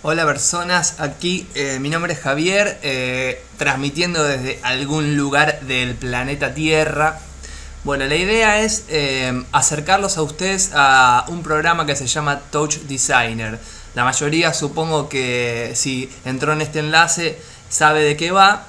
Hola personas, aquí mi nombre es Javier, transmitiendo desde algún lugar del planeta Tierra. Bueno, la idea es acercarlos a ustedes a un programa que se llama Touch Designer. La mayoría supongo que si entró en este enlace sabe de qué va,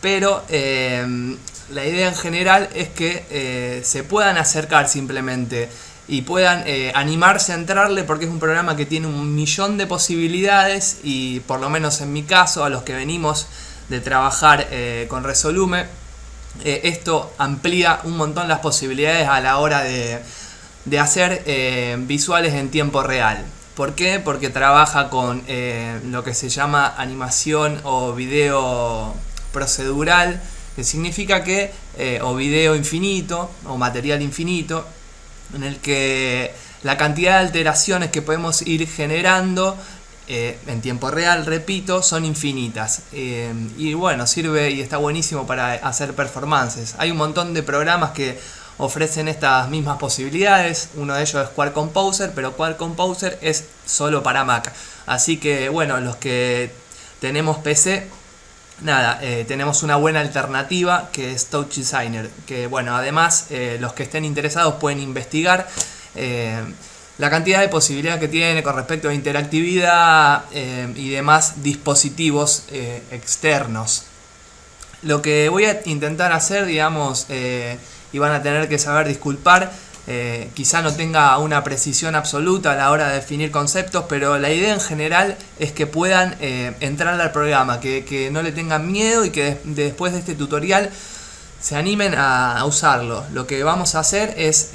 pero la idea en general es que se puedan acercar simplemente y puedan animarse a entrarle, porque es un programa que tiene un millón de posibilidades y por lo menos en mi caso, a los que venimos de trabajar con Resolume, esto amplía un montón las posibilidades a la hora de hacer visuales en tiempo real. ¿Por qué? Porque trabaja con lo que se llama animación o video procedural, que significa que, o video infinito, o material infinito, en el que la cantidad de alteraciones que podemos ir generando en tiempo real, repito, son infinitas. Y bueno, sirve y está buenísimo para hacer performances. Hay un montón de programas que ofrecen estas mismas posibilidades. Uno de ellos es Quark Composer, pero Quark Composer es solo para Mac. Así que bueno, los que tenemos PC, nada, tenemos una buena alternativa que es Touch Designer, que bueno, además los que estén interesados pueden investigar la cantidad de posibilidades que tiene con respecto a interactividad y demás dispositivos externos. Lo que voy a intentar hacer, digamos, y van a tener que saber disculpar, quizá no tenga una precisión absoluta a la hora de definir conceptos, pero la idea en general es que puedan entrar al programa, que no le tengan miedo y que después de este tutorial se animen a usarlo. Lo que vamos a hacer es,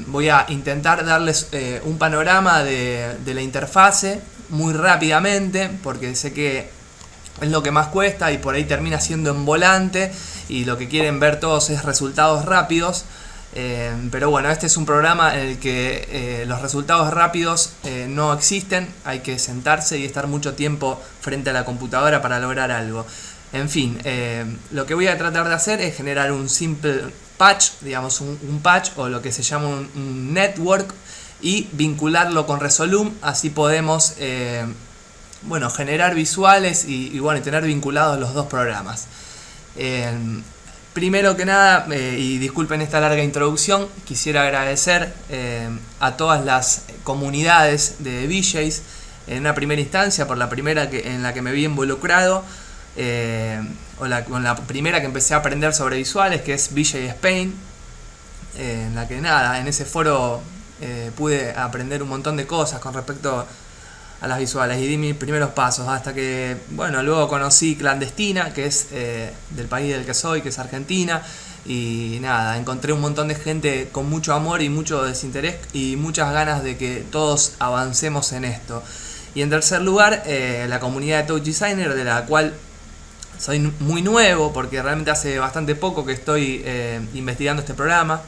voy a intentar darles un panorama de la interfase muy rápidamente, porque sé que es lo que más cuesta y por ahí termina siendo en volante y lo que quieren ver todos es resultados rápidos. Pero bueno, este es un programa en el que los resultados rápidos no existen, hay que sentarse y estar mucho tiempo frente a la computadora para lograr algo. En fin, lo que voy a tratar de hacer es generar un simple patch, digamos un patch o lo que se llama un network, y vincularlo con Resolume, así podemos bueno, generar visuales y bueno, tener vinculados los dos programas. Primero que nada, y disculpen esta larga introducción, quisiera agradecer a todas las comunidades de VJs en una primera instancia, por la primera en la que me vi involucrado, con la primera que empecé a aprender sobre visuales, que es VJ Spain, en la que nada, en ese foro pude aprender un montón de cosas con respecto a las visuales y di mis primeros pasos hasta que, bueno, luego conocí Clandestina, que es del país del que soy, que es Argentina, y nada, encontré un montón de gente con mucho amor y mucho desinterés y muchas ganas de que todos avancemos en esto. Y en tercer lugar, la comunidad de Touch Designer, de la cual soy muy nuevo, porque realmente hace bastante poco que estoy investigando este programa,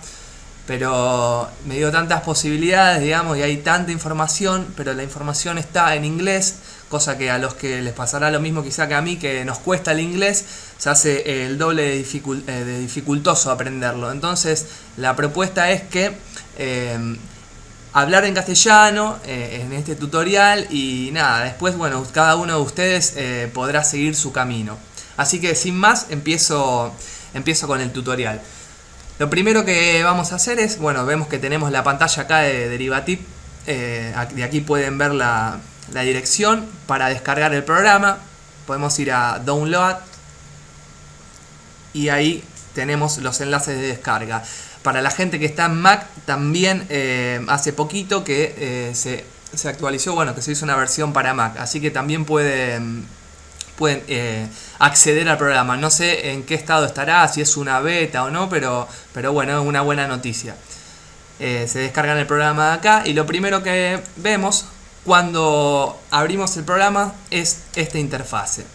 pero me dio tantas posibilidades, digamos, y hay tanta información, pero la información está en inglés, cosa que a los que les pasará lo mismo quizá que a mí, que nos cuesta el inglés, se hace el doble de dificultoso aprenderlo. Entonces la propuesta es que hablar en castellano en este tutorial y nada, después bueno, cada uno de ustedes podrá seguir su camino. Así que sin más, empiezo con el tutorial. Lo primero que vamos a hacer es, bueno, vemos que tenemos la pantalla acá de Derivative, de aquí pueden ver la dirección para descargar el programa. Podemos ir a Download y ahí tenemos los enlaces de descarga. Para la gente que está en Mac también hace poquito que se actualizó, bueno, que se hizo una versión para Mac, así que también pueden acceder al programa. No sé en qué estado estará, si es una beta o no, pero bueno, es una buena noticia. Se descargan el programa de acá y lo primero que vemos cuando abrimos el programa es esta interfase.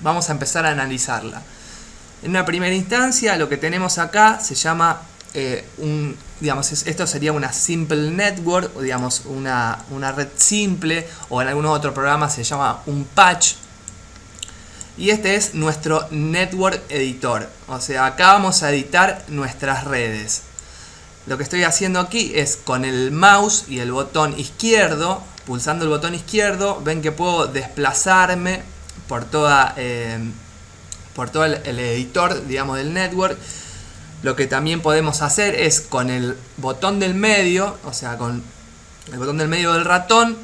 Vamos a empezar a analizarla. En una primera instancia lo que tenemos acá se llama digamos, esto sería una simple network, o digamos una red simple, o en algunos otros programas se llama un patch. Y este es nuestro network editor, o sea, acá vamos a editar nuestras redes. Lo que estoy haciendo aquí es con el mouse y el botón izquierdo pulsando el botón izquierdo, ven que puedo desplazarme por todo el editor, digamos, del network. Lo que también podemos hacer es con el botón del medio, o sea, con el botón del medio del ratón,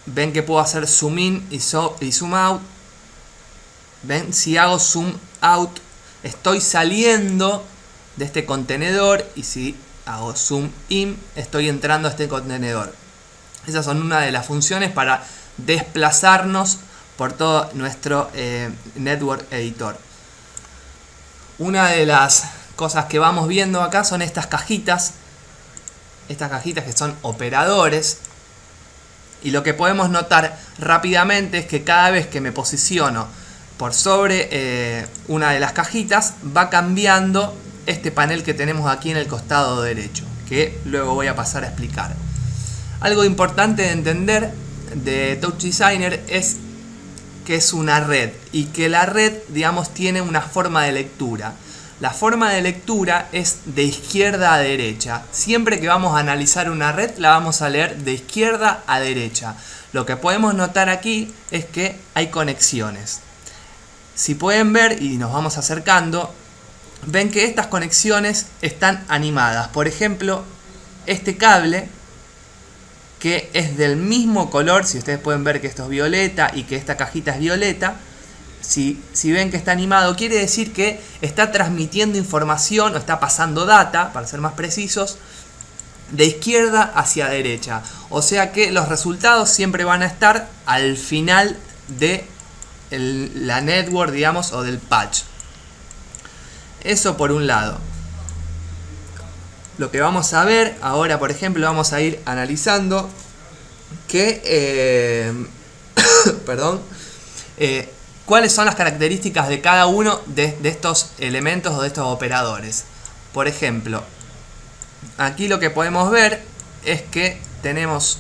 ven que puedo hacer zoom in y zoom out. Ven, si hago zoom out, estoy saliendo de este contenedor, y si hago zoom in, estoy entrando a este contenedor. Esas son una de las funciones para desplazarnos por todo nuestro network editor. Una de las cosas que vamos viendo acá son estas cajitas que son operadores, y lo que podemos notar rápidamente es que cada vez que me posiciono por sobre una de las cajitas, va cambiando este panel que tenemos aquí en el costado derecho, que luego voy a pasar a explicar. Algo importante de entender de Touch Designer es que es una red, y que la red, digamos, tiene una forma de lectura. La forma de lectura es de izquierda a derecha. Siempre que vamos a analizar una red, la vamos a leer de izquierda a derecha. Lo que podemos notar aquí es que hay conexiones. Si pueden ver, y nos vamos acercando, ven que estas conexiones están animadas. Por ejemplo, este cable, que es del mismo color, si ustedes pueden ver que esto es violeta y que esta cajita es violeta, si ven que está animado, quiere decir que está transmitiendo información o está pasando data, para ser más precisos, de izquierda hacia derecha. O sea que los resultados siempre van a estar al final de la network, digamos, o del patch. Eso por un lado. Lo que vamos a ver ahora, por ejemplo, vamos a ir analizando que cuáles son las características de cada uno de estos elementos o de estos operadores. Por ejemplo, aquí lo que podemos ver es que tenemos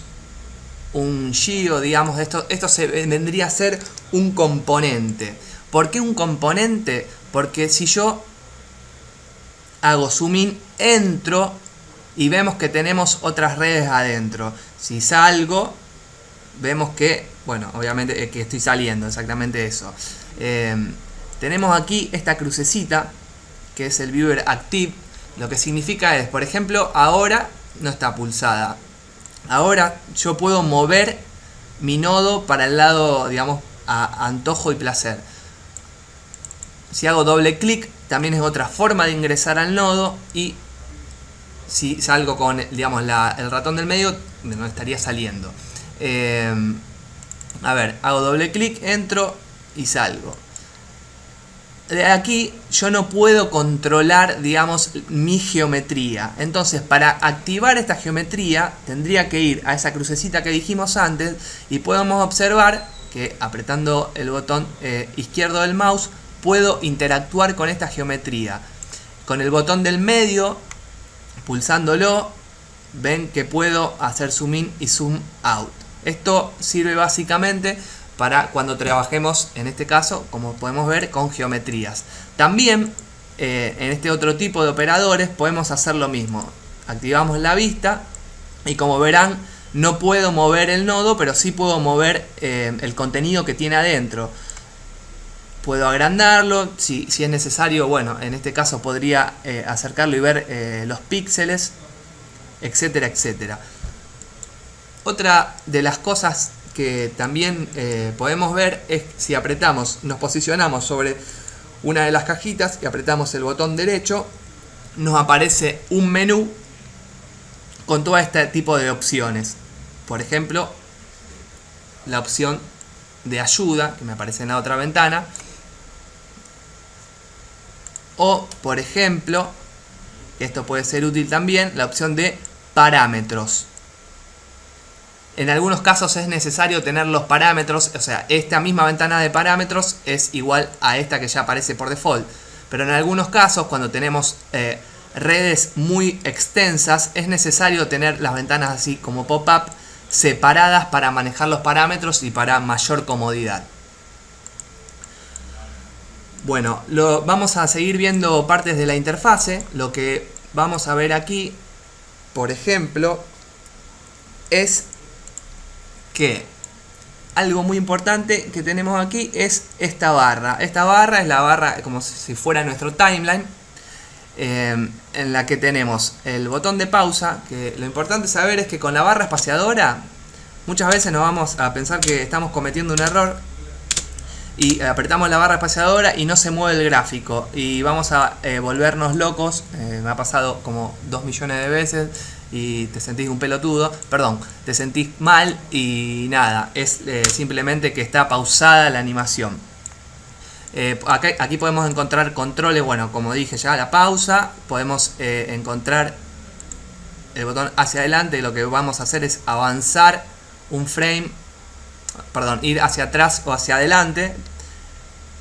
un GIO, digamos, esto vendría a ser un componente. ¿Por qué un componente? Porque si yo hago zoom in, entro y vemos que tenemos otras redes adentro. Si salgo, vemos que, bueno, obviamente que estoy saliendo, exactamente eso. Tenemos aquí esta crucecita, que es el viewer active. Lo que significa es, por ejemplo, ahora no está pulsada. Ahora yo puedo mover mi nodo para el lado, digamos, a antojo y placer. Si hago doble clic, también es otra forma de ingresar al nodo, y si salgo con, digamos, el ratón del medio, no estaría saliendo. A ver, hago doble clic, entro y salgo. De aquí yo no puedo controlar, digamos, mi geometría. Entonces, para activar esta geometría tendría que ir a esa crucecita que dijimos antes, y podemos observar que apretando el botón izquierdo del mouse puedo interactuar con esta geometría. Con el botón del medio, pulsándolo, ven que puedo hacer zoom in y zoom out. Esto sirve básicamente para cuando trabajemos, en este caso, como podemos ver, con geometrías. También en este otro tipo de operadores podemos hacer lo mismo. Activamos la vista y, como verán, no puedo mover el nodo, pero sí puedo mover el contenido que tiene adentro. Puedo agrandarlo, si es necesario. Bueno, en este caso podría acercarlo y ver los píxeles, etcétera, etcétera. Otra de las cosas que también podemos ver es, si apretamos, nos posicionamos sobre una de las cajitas y apretamos el botón derecho, nos aparece un menú con todo este tipo de opciones. Por ejemplo, la opción de ayuda, que me aparece en la otra ventana. O, por ejemplo, esto puede ser útil también, la opción de parámetros. En algunos casos es necesario tener los parámetros, o sea, esta misma ventana de parámetros es igual a esta que ya aparece por default. Pero en algunos casos, cuando tenemos redes muy extensas, es necesario tener las ventanas así como pop-up separadas para manejar los parámetros y para mayor comodidad. Bueno, vamos a seguir viendo partes de la interfase. Lo que vamos a ver aquí, por ejemplo, es que algo muy importante que tenemos aquí es esta barra. Esta barra es la barra como si fuera nuestro timeline, en la que tenemos el botón de pausa, que lo importante saber es que con la barra espaciadora muchas veces nos vamos a pensar que estamos cometiendo un error y apretamos la barra espaciadora y no se mueve el gráfico y vamos a volvernos locos. Me ha pasado como 2 millones de veces y te sentís un pelotudo, perdón, te sentís mal y nada, es simplemente que está pausada la animación. Aquí podemos encontrar controles, bueno, como dije ya, la pausa, podemos encontrar el botón hacia adelante y lo que vamos a hacer es avanzar un frame, perdón, ir hacia atrás o hacia adelante.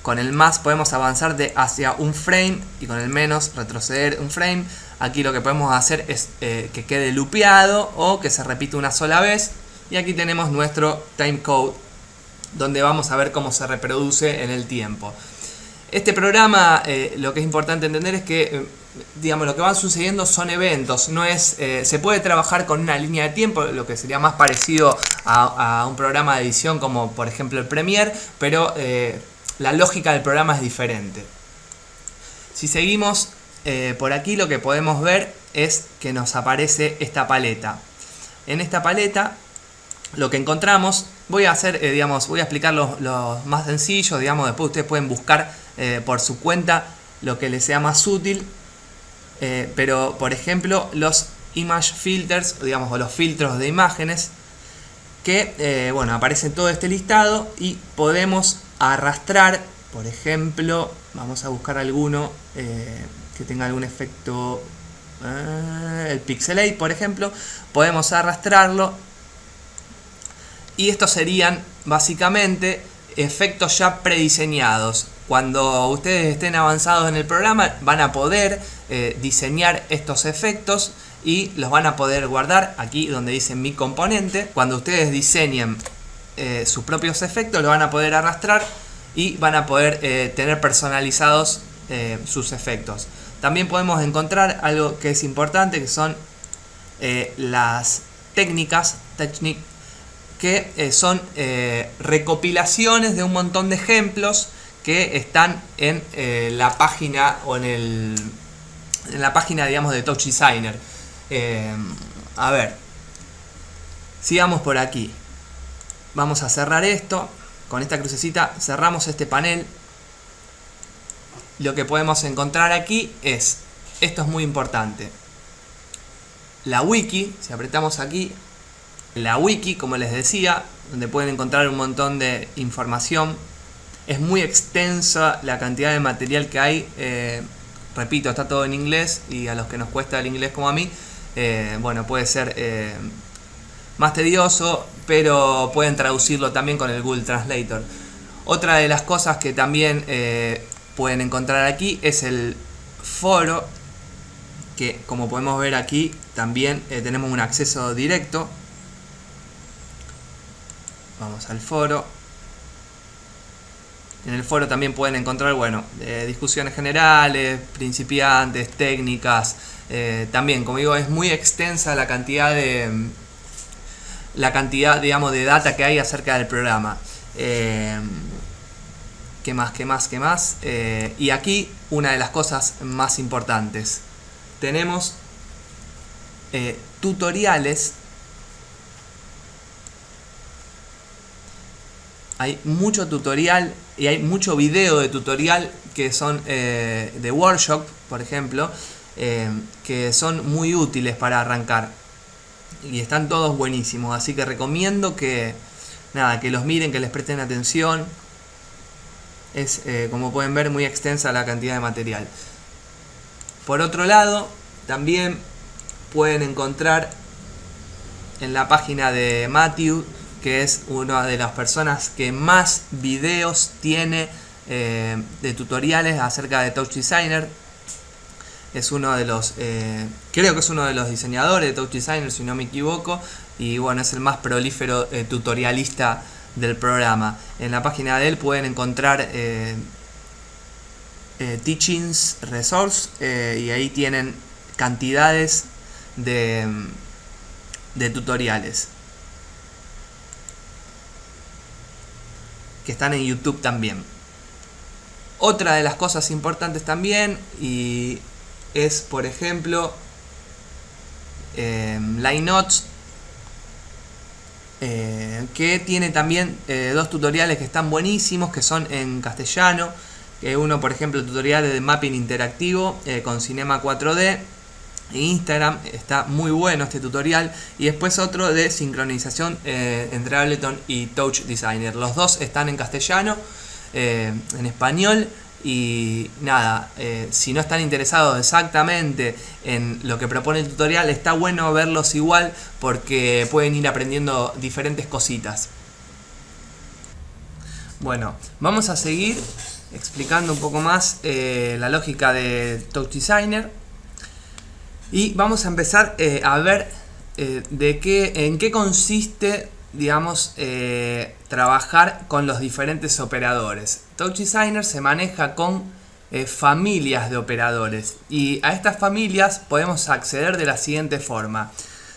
Con el más podemos avanzar hacia un frame y con el menos retroceder un frame. Aquí lo que podemos hacer es que quede loopeado o que se repita una sola vez. Y aquí tenemos nuestro timecode, donde vamos a ver cómo se reproduce en el tiempo. Este programa, lo que es importante entender es que digamos, lo que van sucediendo son eventos, no es, se puede trabajar con una línea de tiempo, lo que sería más parecido a un programa de edición como por ejemplo el Premiere, pero la lógica del programa es diferente. Si seguimos por aquí, lo que podemos ver es que nos aparece esta paleta. En esta paleta lo que encontramos, voy a hacer, digamos, voy a explicar los más sencillos, digamos, después ustedes pueden buscar por su cuenta lo que les sea más útil. Pero por ejemplo los image filters, digamos, o los filtros de imágenes que bueno, aparecen todo este listado y podemos arrastrar, por ejemplo, vamos a buscar alguno que tenga algún efecto, el pixelate por ejemplo, podemos arrastrarlo y estos serían básicamente efectos ya prediseñados. Cuando ustedes estén avanzados en el programa van a poder diseñar estos efectos y los van a poder guardar aquí donde dice mi componente. Cuando ustedes diseñen sus propios efectos los van a poder arrastrar y van a poder tener personalizados sus efectos. También podemos encontrar algo que es importante, que son las técnicas, que son recopilaciones de un montón de ejemplos que están en la página o en la página, digamos, de Touch Designer. A ver, sigamos por aquí. Vamos a cerrar esto. Con esta crucecita cerramos este panel. Lo que podemos encontrar aquí es, esto es muy importante, la wiki. Si apretamos aquí, la wiki, como les decía, donde pueden encontrar un montón de información. Es muy extensa la cantidad de material que hay. Repito, está todo en inglés y a los que nos cuesta el inglés como a mí, bueno, puede ser más tedioso, pero pueden traducirlo también con el Google Translator. Otra de las cosas que también pueden encontrar aquí es el foro, que como podemos ver aquí también tenemos un acceso directo. Vamos al foro. En el foro también pueden encontrar, bueno, discusiones generales, principiantes, técnicas. También, como digo, es muy extensa la cantidad, digamos, de data que hay acerca del programa. ¿Qué más? Y aquí una de las cosas más importantes. Tenemos tutoriales. Hay mucho tutorial y hay mucho video de tutorial que son de workshop, por ejemplo, que son muy útiles para arrancar y están todos buenísimos, así que recomiendo que nada, que los miren, que les presten atención. Es como pueden ver muy extensa la cantidad de material. Por otro lado, también pueden encontrar en la página de Matthew, que es una de las personas que más videos tiene de tutoriales acerca de Touch Designer. Es uno de los, creo que es uno de los diseñadores de Touch Designer, si no me equivoco, y bueno, es el más prolífero tutorialista del programa. En la página de él pueden encontrar Teachings Resource, y ahí tienen cantidades de tutoriales. que están en YouTube también. Otra de las cosas importantes también y es, por ejemplo, Linenotes, que tiene también 2 tutoriales que están buenísimos, que son en castellano. Uno, por ejemplo, tutoriales de mapping interactivo con Cinema 4D. En Instagram está muy bueno este tutorial. Y después otro de sincronización entre Ableton y Touch Designer. Los dos están en castellano, en español. Y nada, si no están interesados exactamente en lo que propone el tutorial, está bueno verlos igual porque pueden ir aprendiendo diferentes cositas. Bueno, vamos a seguir explicando un poco más la lógica de Touch Designer. Y vamos a empezar a ver en qué consiste, digamos, trabajar con los diferentes operadores. Touch Designer se maneja con familias de operadores y a estas familias podemos acceder de la siguiente forma.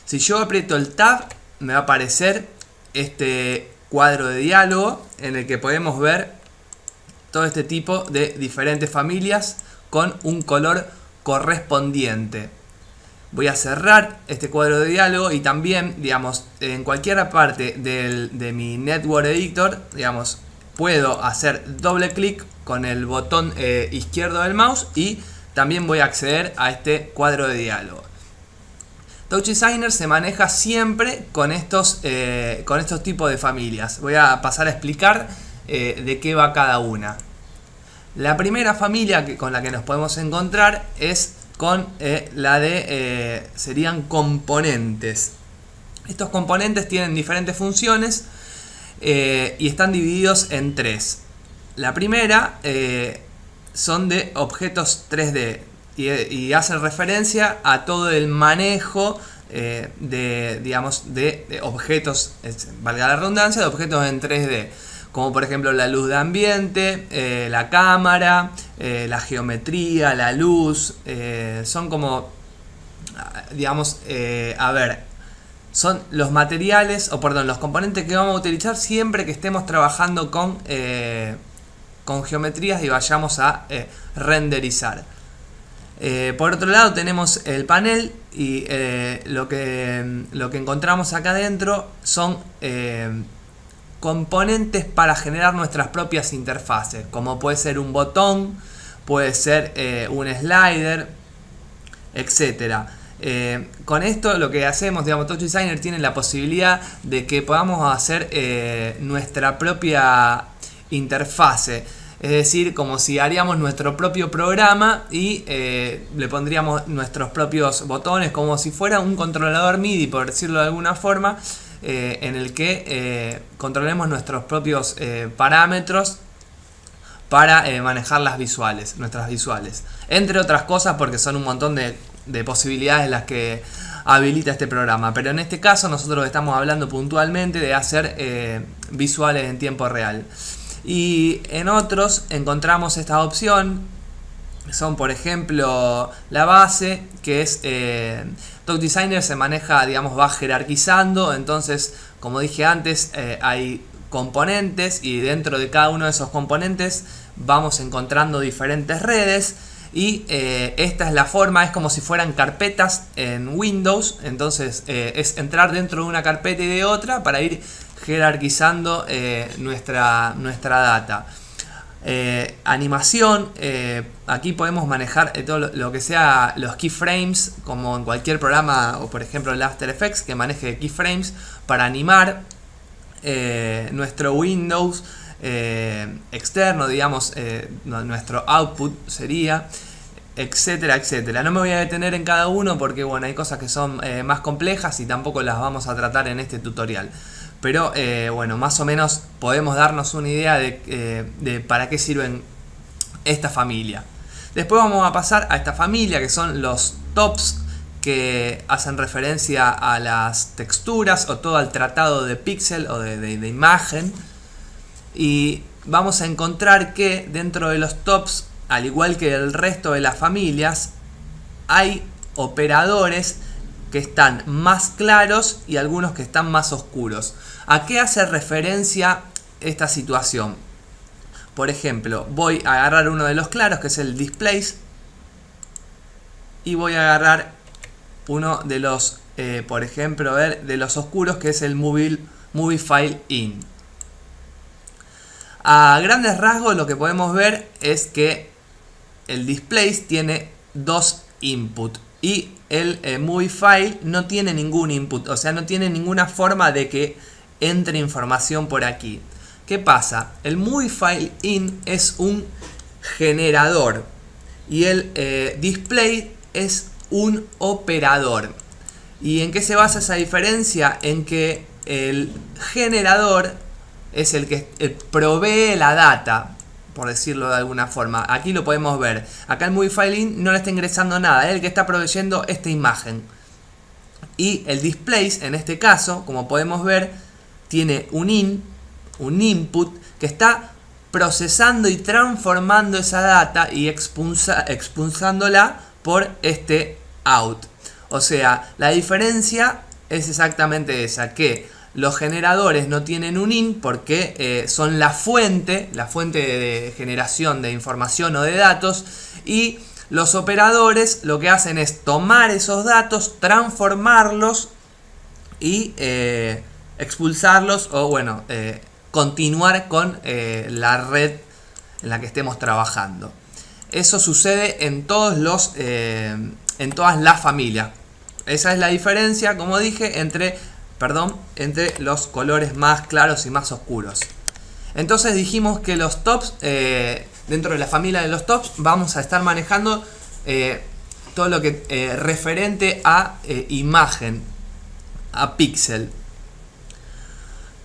Si yo aprieto el Tab, me va a aparecer este cuadro de diálogo en el que podemos ver todo este tipo de diferentes familias con un color correspondiente. Voy a cerrar este cuadro de diálogo y también, digamos, en cualquier parte de mi Network Editor, digamos, puedo hacer doble clic con el botón izquierdo del mouse y también voy a acceder a este cuadro de diálogo. Touch Designer se maneja siempre con estos tipos de familias. Voy a pasar a explicar de qué va cada una. La primera familia con la que nos podemos encontrar es con serían componentes. Estos componentes tienen diferentes funciones y están divididos en 3. La primera son de objetos 3D y hacen referencia a todo el manejo de objetos, valga la redundancia, de objetos en 3D. Como por ejemplo la luz de ambiente, la cámara, la geometría, la luz. Son como, digamos, son los materiales, los componentes que vamos a utilizar siempre que estemos trabajando con geometrías y vayamos a renderizar. Por otro lado tenemos el panel y lo que encontramos acá adentro son componentes para generar nuestras propias interfaces, como puede ser un botón, puede ser un slider, etcétera. Con esto lo que hacemos, digamos, Touch Designer tiene la posibilidad de que podamos hacer nuestra propia interfase. Es decir, como si haríamos nuestro propio programa y le pondríamos nuestros propios botones, como si fuera un controlador MIDI, por decirlo de alguna forma, en el que controlemos nuestros propios parámetros para manejar nuestras visuales. Entre otras cosas, porque son un montón de posibilidades las que habilita este programa. Pero en este caso nosotros estamos hablando puntualmente de hacer visuales en tiempo real. Y en otros encontramos esta opción. Son, por ejemplo, la base, que es Touch Designer se maneja, digamos, va jerarquizando. Entonces, como dije antes, hay componentes y dentro de cada uno de esos componentes vamos encontrando diferentes redes. Y esta es la forma, es como si fueran carpetas en Windows. Entonces es entrar dentro de una carpeta y de otra para ir jerarquizando nuestra data. Animación, aquí podemos manejar todo lo que sea los keyframes, como en cualquier programa, o por ejemplo el After Effects, que maneje keyframes para animar nuestro Windows externo, digamos, nuestro output sería, etcétera, etcétera. No me voy a detener en cada uno porque bueno, hay cosas que son más complejas y tampoco las vamos a tratar en este tutorial. Pero bueno, más o menos podemos darnos una idea de para qué sirven esta familia. Después vamos a pasar a esta familia que son los tops, que hacen referencia a las texturas o todo al tratado de píxel o de imagen. Y vamos a encontrar que dentro de los tops, al igual que el resto de las familias, hay operadores que están más claros y algunos que están más oscuros. ¿A qué hace referencia esta situación. Por ejemplo, voy a agarrar uno de los claros, que es el displays, y voy a agarrar uno de los, por ejemplo, de los oscuros, que es el movie file in. A grandes rasgos lo que podemos ver es que el displays tiene dos inputs y el movie file no tiene ningún input, o sea, no tiene ninguna forma de que entre información por aquí. ¿Qué pasa? El movie file in es un generador y el display es un operador. ¿Y en qué se basa esa diferencia? En que el generador es el que provee la data, por decirlo de alguna forma. Aquí lo podemos ver. Acá el movie file in no le está ingresando nada, es el que está proveyendo esta imagen. Y el displays, en este caso, como podemos ver, tiene un input que está procesando y transformando esa data y expulsándola por este out. O sea, la diferencia es exactamente esa, que los generadores no tienen un in porque son la fuente de generación de información o de datos, y los operadores lo que hacen es tomar esos datos, transformarlos y expulsarlos, o bueno, continuar con la red en la que estemos trabajando. Eso sucede en todas las familias. Esa es la diferencia, como dije, entre los colores más claros y más oscuros. Entonces dijimos que los tops, dentro de la familia de los tops, vamos a estar manejando todo lo que referente a imagen, a píxel.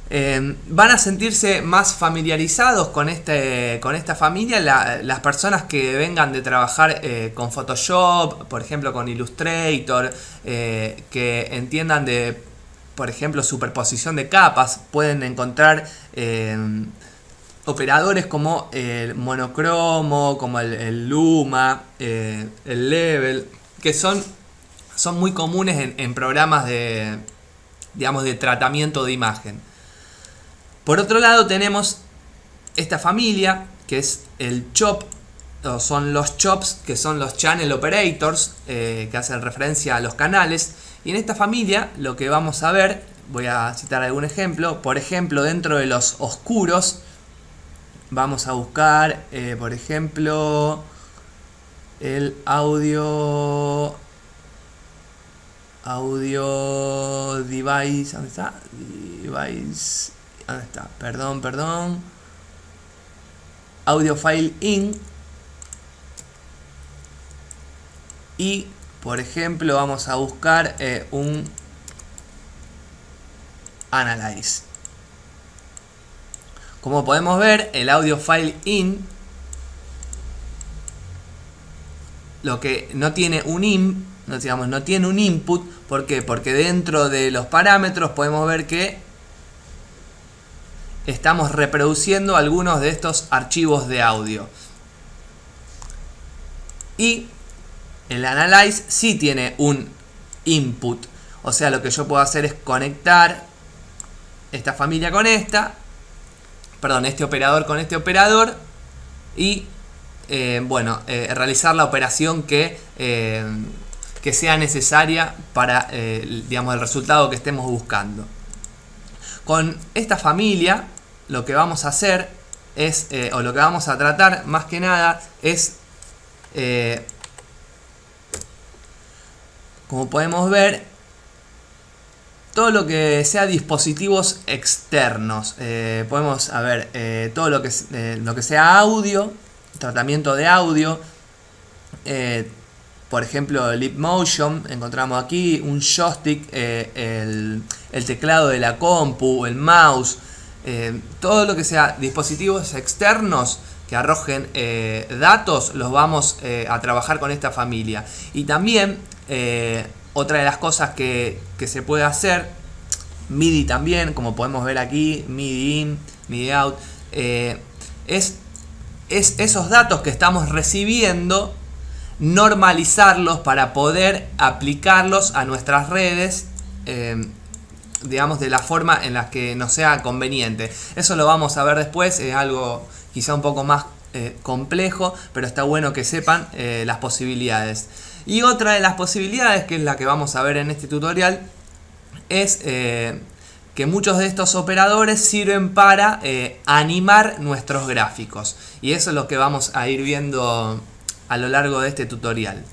Van a sentirse más familiarizados con esta familia las personas que vengan de trabajar con Photoshop, por ejemplo con Illustrator, que entiendan de, por ejemplo, superposición de capas. Pueden encontrar operadores como el monocromo, como el luma, el level, que son muy comunes en programas de tratamiento de imagen. Por otro lado tenemos esta familia, que es el chop, o son los chops, que son los channel operators, que hacen referencia a los canales. Y en esta familia lo que vamos a ver, voy a citar algún ejemplo. Por ejemplo, dentro de los oscuros vamos a buscar, por ejemplo, el audio device. ¿Dónde está? Device. ¿Dónde está? Perdón. Audio file in. Y, por ejemplo, vamos a buscar un analyze. Como podemos ver, el audio file in, lo que no tiene un no tiene un input. ¿Por qué? Porque dentro de los parámetros podemos ver que estamos reproduciendo algunos de estos archivos de audio. Y el Analyze sí tiene un input. O sea, lo que yo puedo hacer es conectar esta familia con este operador con este operador y realizar la operación que sea necesaria para el resultado que estemos buscando. Con esta familia lo que vamos a hacer es, o lo que vamos a tratar más que nada es, como podemos ver, todo lo que sea dispositivos externos. Podemos ver todo lo que sea audio, tratamiento de audio. Por ejemplo, Leap Motion, encontramos aquí un joystick, el teclado de la compu, el mouse, todo lo que sea dispositivos externos que arrojen datos, los vamos a trabajar con esta familia. Y también otra de las cosas que se puede hacer, MIDI también, como podemos ver aquí, MIDI in, MIDI out, es esos datos que estamos recibiendo, normalizarlos para poder aplicarlos a nuestras redes digamos, de la forma en la que nos sea conveniente. Eso lo vamos a ver después, es algo quizá un poco más complejo, pero está bueno que sepan las posibilidades. Y otra de las posibilidades, que es la que vamos a ver en este tutorial, es que muchos de estos operadores sirven para animar nuestros gráficos. Y eso es lo que vamos a ir viendo a lo largo de este tutorial.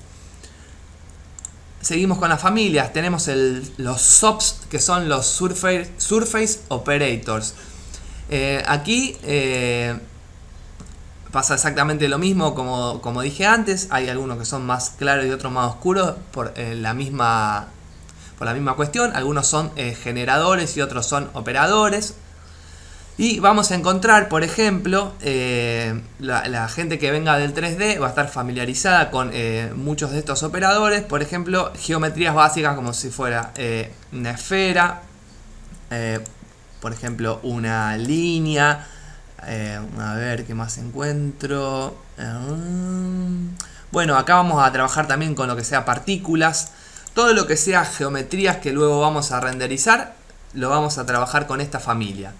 Seguimos con las familias. Tenemos los SOPs, que son los Surface Operators. Aquí pasa exactamente lo mismo como dije antes. Hay algunos que son más claros y otros más oscuros por la misma cuestión. Algunos son generadores y otros son operadores. Y vamos a encontrar, por ejemplo, la gente que venga del 3D va a estar familiarizada con muchos de estos operadores. Por ejemplo, geometrías básicas como si fuera una esfera, por ejemplo, una línea. A ver qué más encuentro. Bueno, acá vamos a trabajar también con lo que sea partículas. Todo lo que sea geometrías que luego vamos a renderizar, lo vamos a trabajar con esta familia.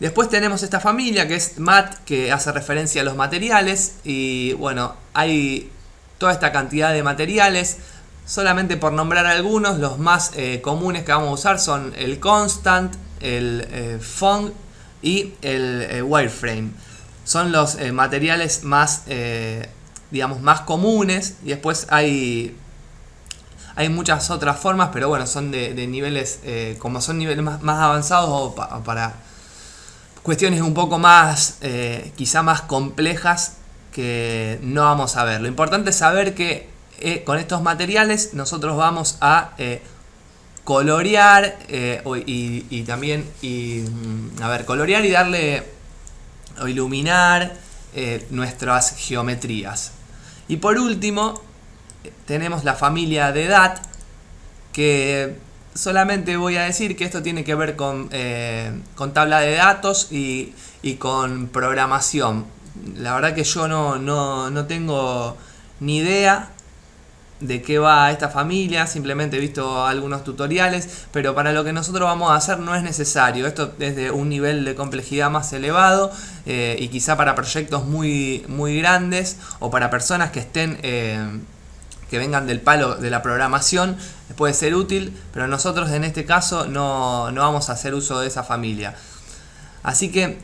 Después tenemos esta familia que es MAT, que hace referencia a los materiales. Y bueno, hay toda esta cantidad de materiales. Solamente por nombrar algunos, los más comunes que vamos a usar son el Constant, el Phong y el Wireframe. Son los materiales más, digamos, más comunes. Y después hay muchas otras formas, pero bueno, son de niveles, como son niveles más avanzados o para cuestiones un poco más, quizá más complejas, que no vamos a ver. Lo importante es saber que con estos materiales nosotros vamos a colorear y también colorear y darle o iluminar nuestras geometrías. Y por último tenemos la familia de DAT, que solamente voy a decir que esto tiene que ver con tabla de datos y con programación. La verdad que yo no tengo ni idea de qué va esta familia, simplemente he visto algunos tutoriales, pero para lo que nosotros vamos a hacer no es necesario. Esto es de un nivel de complejidad más elevado y quizá para proyectos muy grandes o para personas que estén que vengan del palo de la programación puede ser útil, pero nosotros en este caso no vamos a hacer uso de esa familia. Así que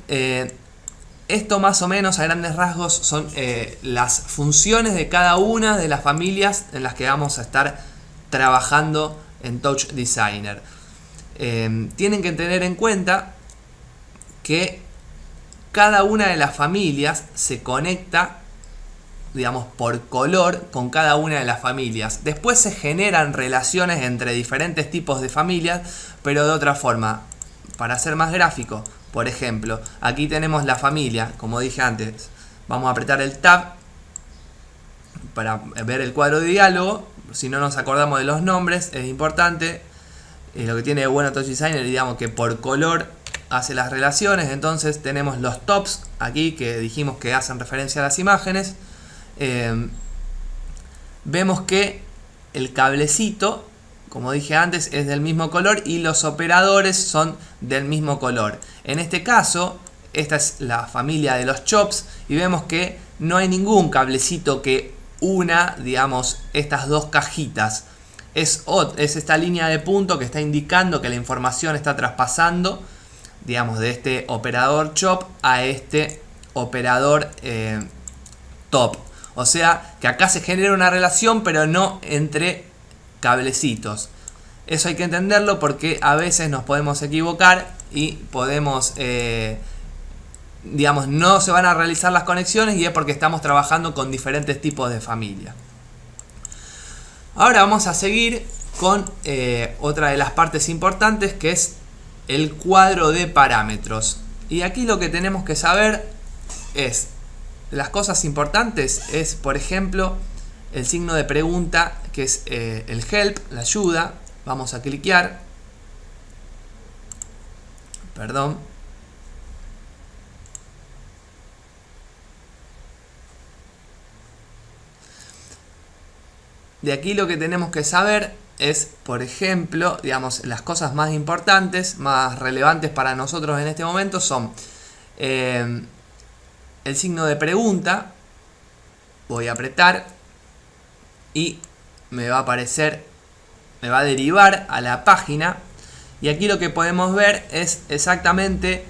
esto más o menos a grandes rasgos son las funciones de cada una de las familias en las que vamos a estar trabajando en Touch Designer. Tienen que tener en cuenta que cada una de las familias se conecta, digamos, por color con cada una de las familias. Después se generan relaciones entre diferentes tipos de familias, pero de otra forma. Para ser más gráfico, por ejemplo, aquí tenemos la familia, como dije antes. Vamos a apretar el Tab para ver el cuadro de diálogo. Si no nos acordamos de los nombres, es importante. Lo que tiene de bueno Touch Designer, digamos, que por color hace las relaciones. Entonces tenemos los tops aquí, que dijimos que hacen referencia a las imágenes. Vemos que el cablecito, como dije antes, es del mismo color y los operadores son del mismo color. En este caso, esta es la familia de los chops y vemos que no hay ningún cablecito que una, digamos, estas dos cajitas. Es esta línea de punto que está indicando que la información está traspasando, digamos, de este operador chop a este operador top. O sea, que acá se genera una relación, pero no entre cablecitos. Eso hay que entenderlo porque a veces nos podemos equivocar y podemos, digamos, no se van a realizar las conexiones y es porque estamos trabajando con diferentes tipos de familia. Ahora vamos a seguir con otra de las partes importantes, que es el cuadro de parámetros. Y aquí lo que tenemos que saber es, las cosas importantes es, por ejemplo, el signo de pregunta, que es el help, la ayuda. Vamos a cliquear. Perdón. De aquí lo que tenemos que saber es, por ejemplo, digamos, las cosas más importantes, más relevantes para nosotros en este momento son el signo de pregunta. Voy a apretar y me va a aparecer, me va a derivar a la página. Y aquí lo que podemos ver es exactamente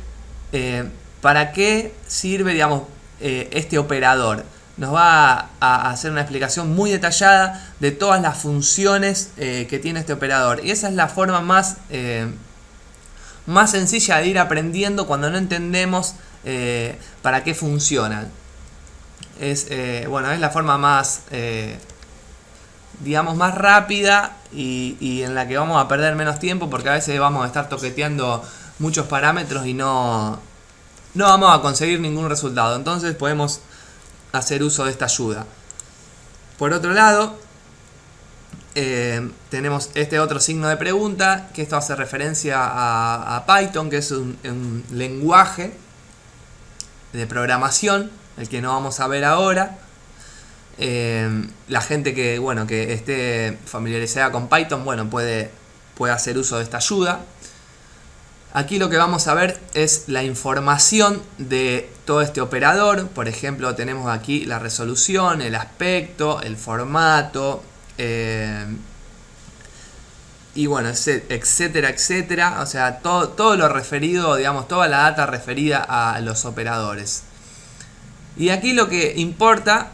para qué sirve, digamos, este operador. Nos va a hacer una explicación muy detallada de todas las funciones que tiene este operador. Y esa es la forma más sencilla de ir aprendiendo cuando no entendemos para qué funcionan. Es la forma más, digamos, más rápida y en la que vamos a perder menos tiempo, porque a veces vamos a estar toqueteando muchos parámetros y no vamos a conseguir ningún resultado. Entonces podemos hacer uso de esta ayuda. Por otro lado, tenemos este otro signo de pregunta, que esto hace referencia a Python, que es un lenguaje de programación, el que no vamos a ver ahora. La gente que esté familiarizada con Python, puede hacer uso de esta ayuda. Aquí lo que vamos a ver es la información de todo este operador. Por ejemplo, tenemos aquí la resolución, el aspecto, el formato, y etcétera, etcétera. O sea, todo lo referido, digamos, toda la data referida a los operadores. Y aquí lo que importa,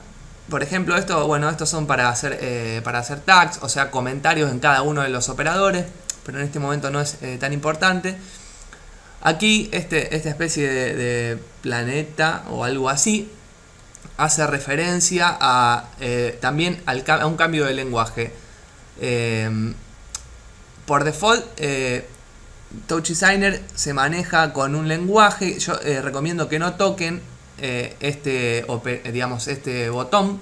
por ejemplo, estos son para hacer tags, o sea, comentarios en cada uno de los operadores, pero en este momento no es tan importante. Aquí esta especie de planeta o algo así hace referencia también a un cambio de lenguaje. Por default, TouchDesigner se maneja con un lenguaje. Yo recomiendo que no toquen este botón.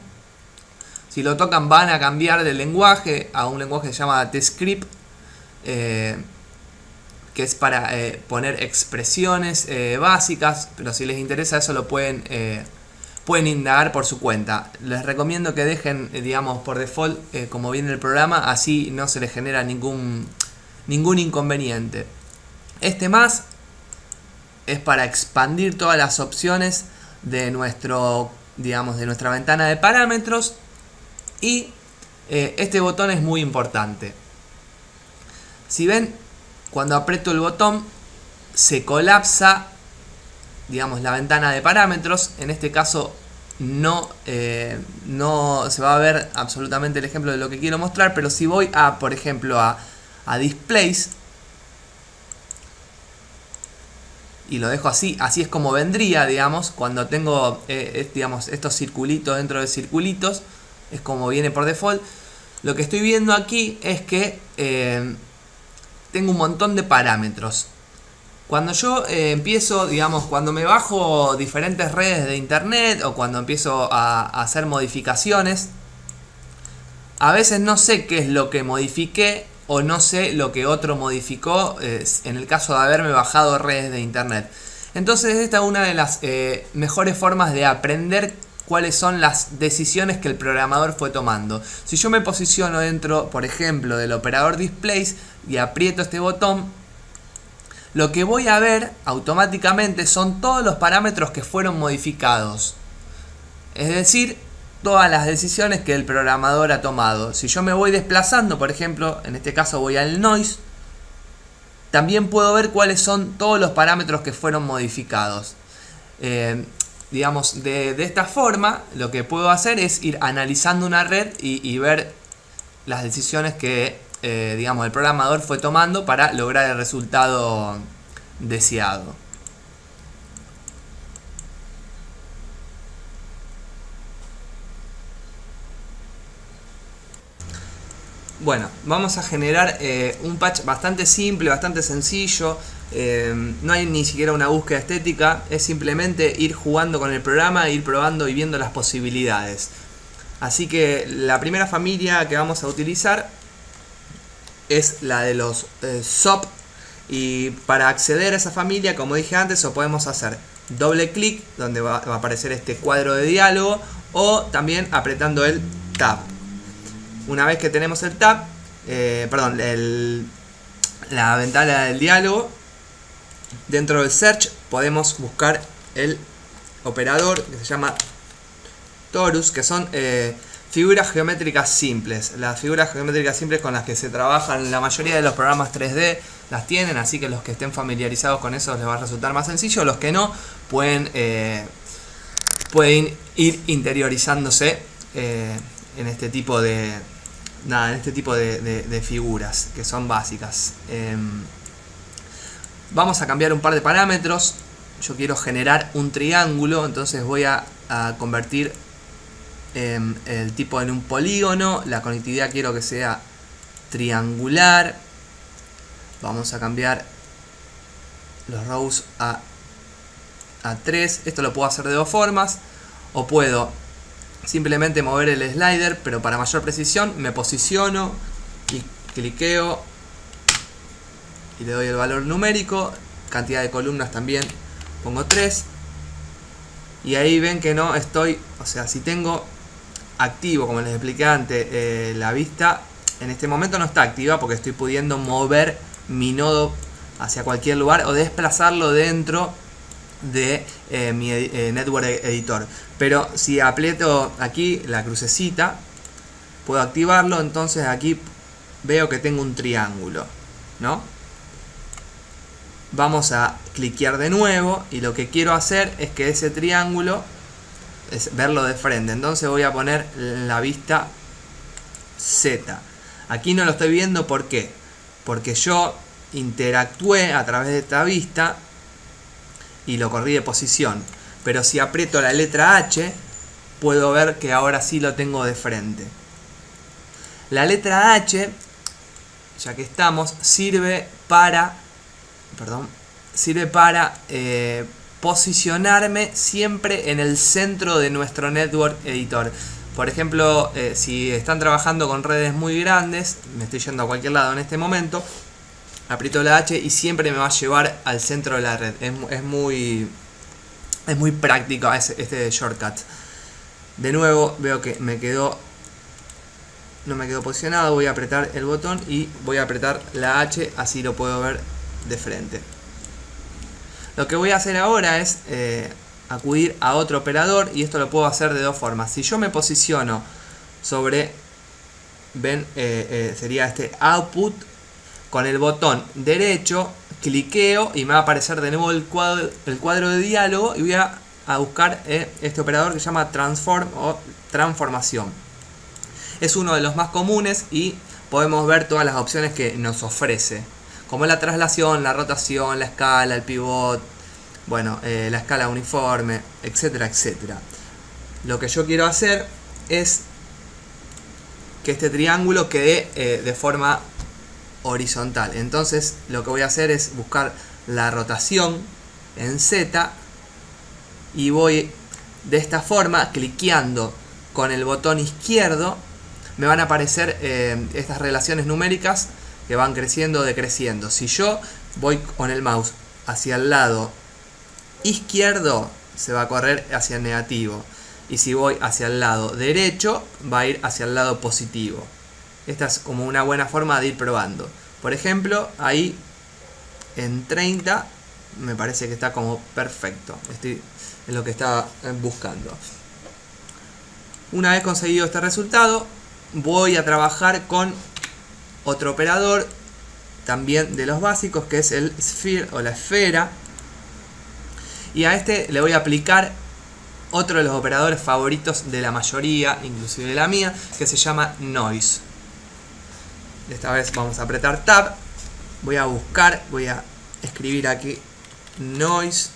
Si lo tocan van a cambiar de lenguaje a un lenguaje que se llama TScript, que es para poner expresiones básicas, pero si les interesa eso lo pueden indagar por su cuenta. Les recomiendo que dejen, por default como viene el programa, así no se les genera ningún inconveniente. Este más es para expandir todas las opciones de nuestra ventana de parámetros, y este botón es muy importante. Si ven, cuando aprieto el botón se colapsa, la ventana de parámetros. En este caso no se va a ver absolutamente el ejemplo de lo que quiero mostrar, pero si voy por ejemplo a displays y lo dejo así es como vendría, cuando tengo estos circulitos dentro de circulitos, es como viene por default. Lo que estoy viendo aquí es que tengo un montón de parámetros. Cuando yo empiezo, cuando me bajo diferentes redes de internet o cuando empiezo a hacer modificaciones, a veces no sé qué es lo que modifiqué o no sé lo que otro modificó, en el caso de haberme bajado redes de internet. Entonces esta es una de las mejores formas de aprender cuáles son las decisiones que el programador fue tomando. Si yo me posiciono dentro, por ejemplo, del operador displays y aprieto este botón, lo que voy a ver automáticamente son todos los parámetros que fueron modificados. Es decir, todas las decisiones que el programador ha tomado. Si yo me voy desplazando, por ejemplo, en este caso voy al noise, también puedo ver cuáles son todos los parámetros que fueron modificados. De esta forma, lo que puedo hacer es ir analizando una red y ver las decisiones que el programador fue tomando para lograr el resultado deseado. Bueno, vamos a generar un patch bastante simple, bastante sencillo. No hay ni siquiera una búsqueda estética, es simplemente ir jugando con el programa, ir probando y viendo las posibilidades. Así que la primera familia que vamos a utilizar es la de los SOP, y para acceder a esa familia, como dije antes, o podemos hacer doble clic donde va a aparecer este cuadro de diálogo, o también apretando el Tab. Una vez que tenemos el Tab, perdón, la ventana del diálogo. Dentro del search podemos buscar el operador que se llama torus, que son figuras geométricas simples. Las figuras geométricas simples con las que se trabajan la mayoría de los programas 3D las tienen, así que los que estén familiarizados con eso les va a resultar más sencillo. Los que no pueden ir interiorizándose en este tipo de figuras que son básicas. Vamos a cambiar un par de parámetros. Yo quiero generar un triángulo, entonces voy a convertir el tipo en un polígono. La conectividad quiero que sea triangular. Vamos a cambiar los rows a 3. Esto lo puedo hacer de dos formas. O puedo simplemente mover el slider, pero para mayor precisión me posiciono y cliqueo y le doy el valor numérico. Cantidad de columnas también pongo 3. Y ahí ven que no estoy, o sea, si tengo activo, como les expliqué antes, la vista en este momento no está activa porque estoy pudiendo mover mi nodo hacia cualquier lugar o desplazarlo dentro de mi Network Editor. Pero si aprieto aquí la crucecita, puedo activarlo. Entonces aquí veo que tengo un triángulo, ¿no? Vamos a cliquear de nuevo y lo que quiero hacer es que ese triángulo es verlo de frente. Entonces voy a poner la vista Z. Aquí no lo estoy viendo, ¿por qué? Porque yo interactué a través de esta vista y lo corrí de posición. Pero si aprieto la letra H, puedo ver que ahora sí lo tengo de frente. La letra H, ya que estamos, sirve para posicionarme siempre en el centro de nuestro Network Editor. Por ejemplo, si están trabajando con redes muy grandes, me estoy yendo a cualquier lado en este momento, aprieto la H y siempre me va a llevar al centro de la red. Es muy práctico este shortcut. De nuevo veo que no me quedó posicionado. Voy a apretar el botón y voy a apretar la H, así lo puedo ver de frente. Lo que voy a hacer ahora es acudir a otro operador, y esto lo puedo hacer de dos formas. Si yo me posiciono sobre, ven, sería este output, con el botón derecho cliqueo y me va a aparecer de nuevo el cuadro de diálogo, y voy a buscar este operador que se llama transform o transformación. Es uno de los más comunes y podemos ver todas las opciones que nos ofrece, como la traslación, la rotación, la escala, el pivot, bueno, la escala uniforme, etcétera, etcétera. Lo que yo quiero hacer es que este triángulo quede de forma horizontal. Entonces lo que voy a hacer es buscar la rotación en Z y voy de esta forma cliqueando con el botón izquierdo. Me van a aparecer estas relaciones numéricas que van creciendo o decreciendo. Si yo voy con el mouse hacia el lado izquierdo, se va a correr hacia el negativo, y si voy hacia el lado derecho, va a ir hacia el lado positivo. Esta es como una buena forma de ir probando. Por ejemplo, ahí en 30 me parece que está como perfecto. Es lo que estaba buscando. Una vez conseguido este resultado, voy a trabajar con otro operador también de los básicos, que es el sphere o la esfera, y a este le voy a aplicar otro de los operadores favoritos de la mayoría, inclusive de la mía, que se llama noise. Esta vez vamos a apretar tab, voy a buscar, voy a escribir aquí noise.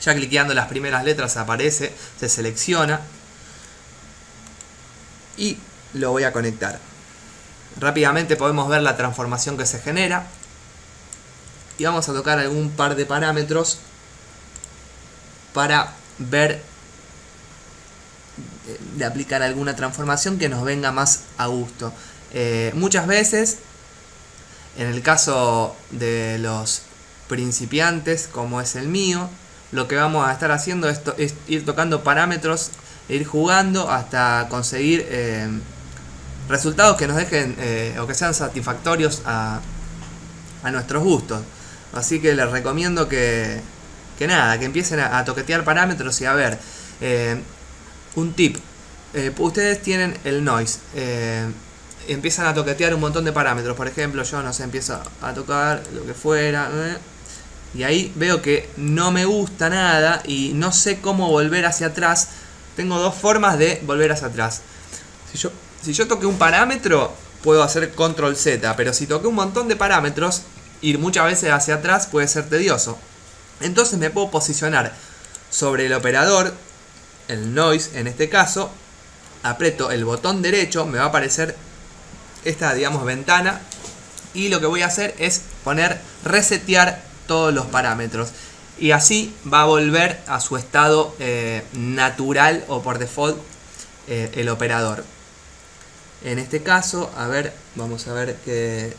Ya cliqueando las primeras letras aparece, se selecciona y lo voy a conectar. Rápidamente podemos ver la transformación que se genera y vamos a tocar algún par de parámetros para ver de aplicar alguna transformación que nos venga más a gusto. Muchas veces, en el caso de los principiantes como es el mío, lo que vamos a estar haciendo es ir tocando parámetros e ir jugando hasta conseguir resultados que nos dejen o que sean satisfactorios a nuestros gustos. Así que les recomiendo que nada, que empiecen a toquetear parámetros y a ver. Un tip, ustedes tienen el noise, empiezan a toquetear un montón de parámetros. Por ejemplo, yo no sé, empiezo a tocar lo que fuera, y ahí veo que no me gusta nada y no sé cómo volver hacia atrás. Tengo dos formas de volver hacia atrás. Si yo toqué un parámetro, puedo hacer control Z, pero si toqué un montón de parámetros, ir muchas veces hacia atrás puede ser tedioso. Entonces me puedo posicionar sobre el operador, el noise en este caso, aprieto el botón derecho, me va a aparecer esta, digamos, ventana, y lo que voy a hacer es poner resetear todos los parámetros, y así va a volver a su estado natural o por default el operador. En este caso, a ver, vamos a ver que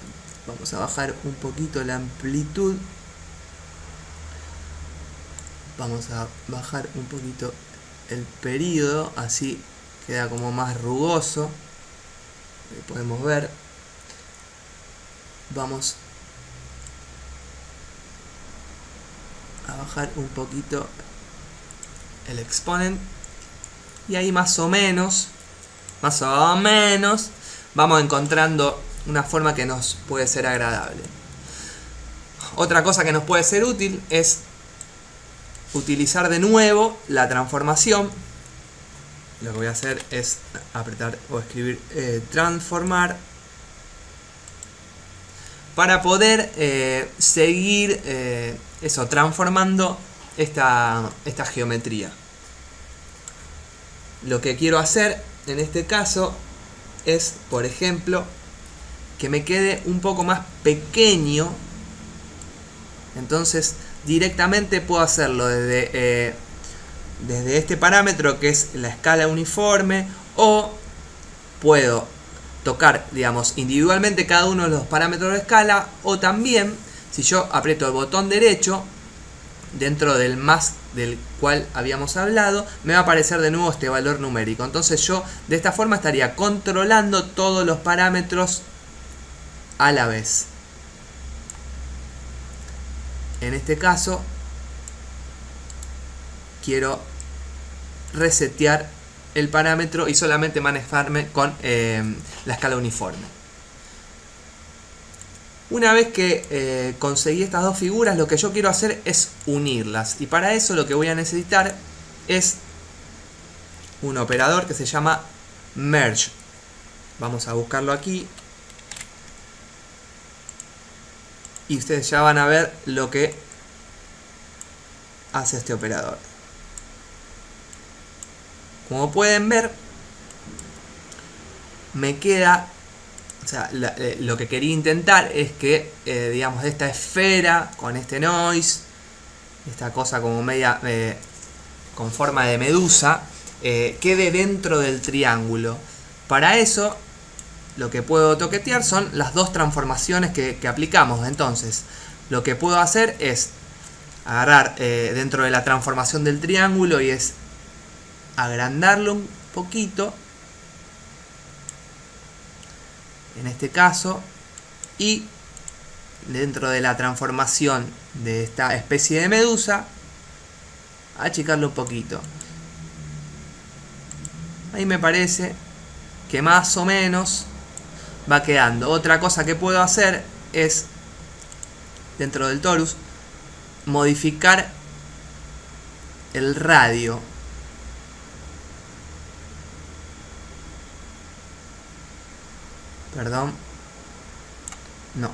vamos a bajar un poquito la amplitud, vamos a bajar un poquito el período, así queda como más rugoso. Ahí podemos ver. Vamos a bajar un poquito el exponent, y ahí más o menos vamos encontrando una forma que nos puede ser agradable. Otra cosa que nos puede ser útil es utilizar de nuevo la transformación. Lo que voy a hacer es apretar o escribir transformar para poder seguir transformando esta geometría. Lo que quiero hacer en este caso es, por ejemplo, que me quede un poco más pequeño. Entonces directamente puedo hacerlo desde este parámetro, que es la escala uniforme, o puedo tocar, digamos, individualmente cada uno de los parámetros de escala, o también, si yo aprieto el botón derecho dentro del más del cual habíamos hablado, me va a aparecer de nuevo este valor numérico. Entonces yo de esta forma estaría controlando todos los parámetros a la vez. En este caso quiero resetear el parámetro y solamente manejarme con la escala uniforme. Una vez que conseguí estas dos figuras, lo que yo quiero hacer es unirlas, y para eso lo que voy a necesitar es un operador que se llama merge. Vamos a buscarlo aquí y ustedes ya van a ver lo que hace este operador. Como pueden ver, me queda, o sea, lo que quería intentar es que, digamos, esta esfera con este noise, esta cosa como media con forma de medusa, quede dentro del triángulo. Para eso, lo que puedo toquetear son las dos transformaciones que aplicamos. Entonces, lo que puedo hacer es agarrar dentro de la transformación del triángulo y es agrandarlo un poquito, en este caso, y dentro de la transformación de esta especie de medusa, achicarlo un poquito. Ahí me parece que más o menos va quedando. Otra cosa que puedo hacer es, dentro del torus, modificar el radio. Perdón. No.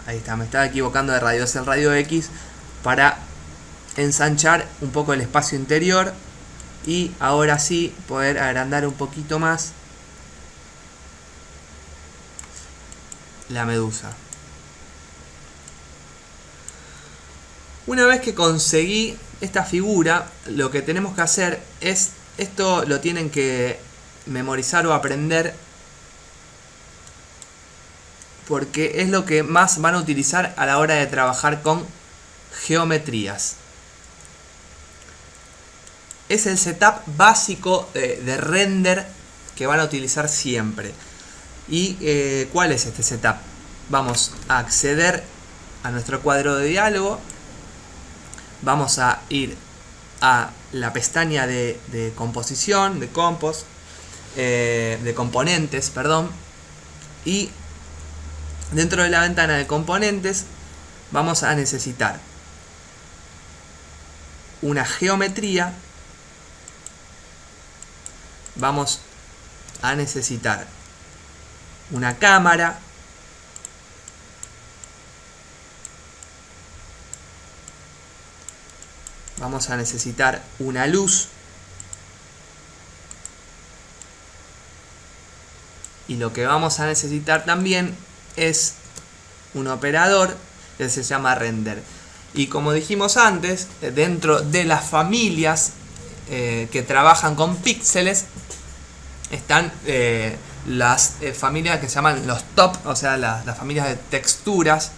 Ahí está, me estaba equivocando de radio. Es el radio X para ensanchar un poco el espacio interior. Y ahora sí poder agrandar un poquito más la medusa. Una vez que conseguí esta figura, lo que tenemos que hacer es, esto lo tienen que memorizar o aprender, porque es lo que más van a utilizar a la hora de trabajar con geometrías. es el setup básico de render que van a utilizar siempre. ¿Y cuál es este setup? Vamos a acceder a nuestro cuadro de diálogo. Vamos a ir a la pestaña de composición, de componentes, perdón. Y dentro de la ventana de componentes vamos a necesitar una geometría. Vamos a necesitar una cámara. Vamos a necesitar una luz. Y lo que vamos a necesitar también es un operador que se llama render. Y como dijimos antes, dentro de las familias que trabajan con píxeles están las familias que se llaman los top, o sea, las familias de texturas.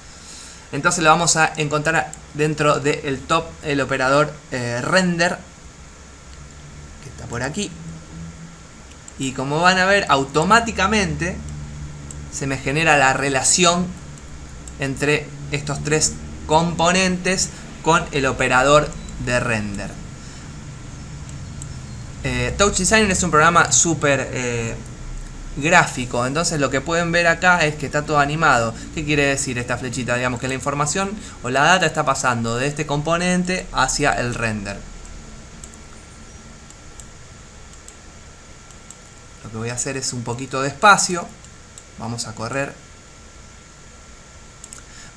Entonces lo vamos a encontrar dentro del top, el operador render, que está por aquí. Y como van a ver, automáticamente se me genera la relación entre estos tres componentes con el operador de render. Touch Designer es un programa súper gráfico, entonces lo que pueden ver acá es que está todo animado. ¿Qué quiere decir esta flechita? Digamos que la información o la data está pasando de este componente hacia el render. Lo que voy a hacer es un poquito de espacio. Vamos a correr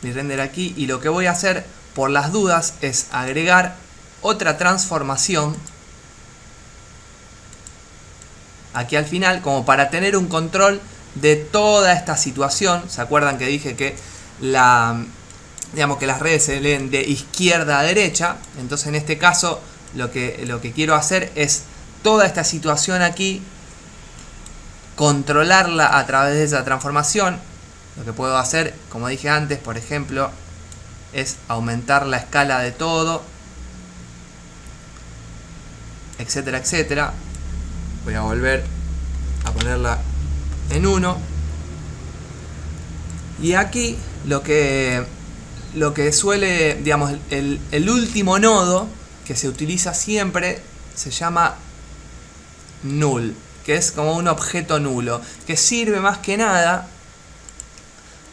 mi render aquí, y lo que voy a hacer por las dudas es agregar otra transformación aquí al final, como para tener un control de toda esta situación. ¿Se acuerdan que dije que digamos que las redes se leen de izquierda a derecha? Entonces en este caso lo que quiero hacer es toda esta situación aquí, controlarla a través de esa transformación. Lo que puedo hacer, como dije antes, por ejemplo, es aumentar la escala de todo, etcétera, etcétera. Voy a volver a ponerla en 1. Y aquí lo que suele, digamos, el último nodo que se utiliza siempre se llama null, que es como un objeto nulo, que sirve más que nada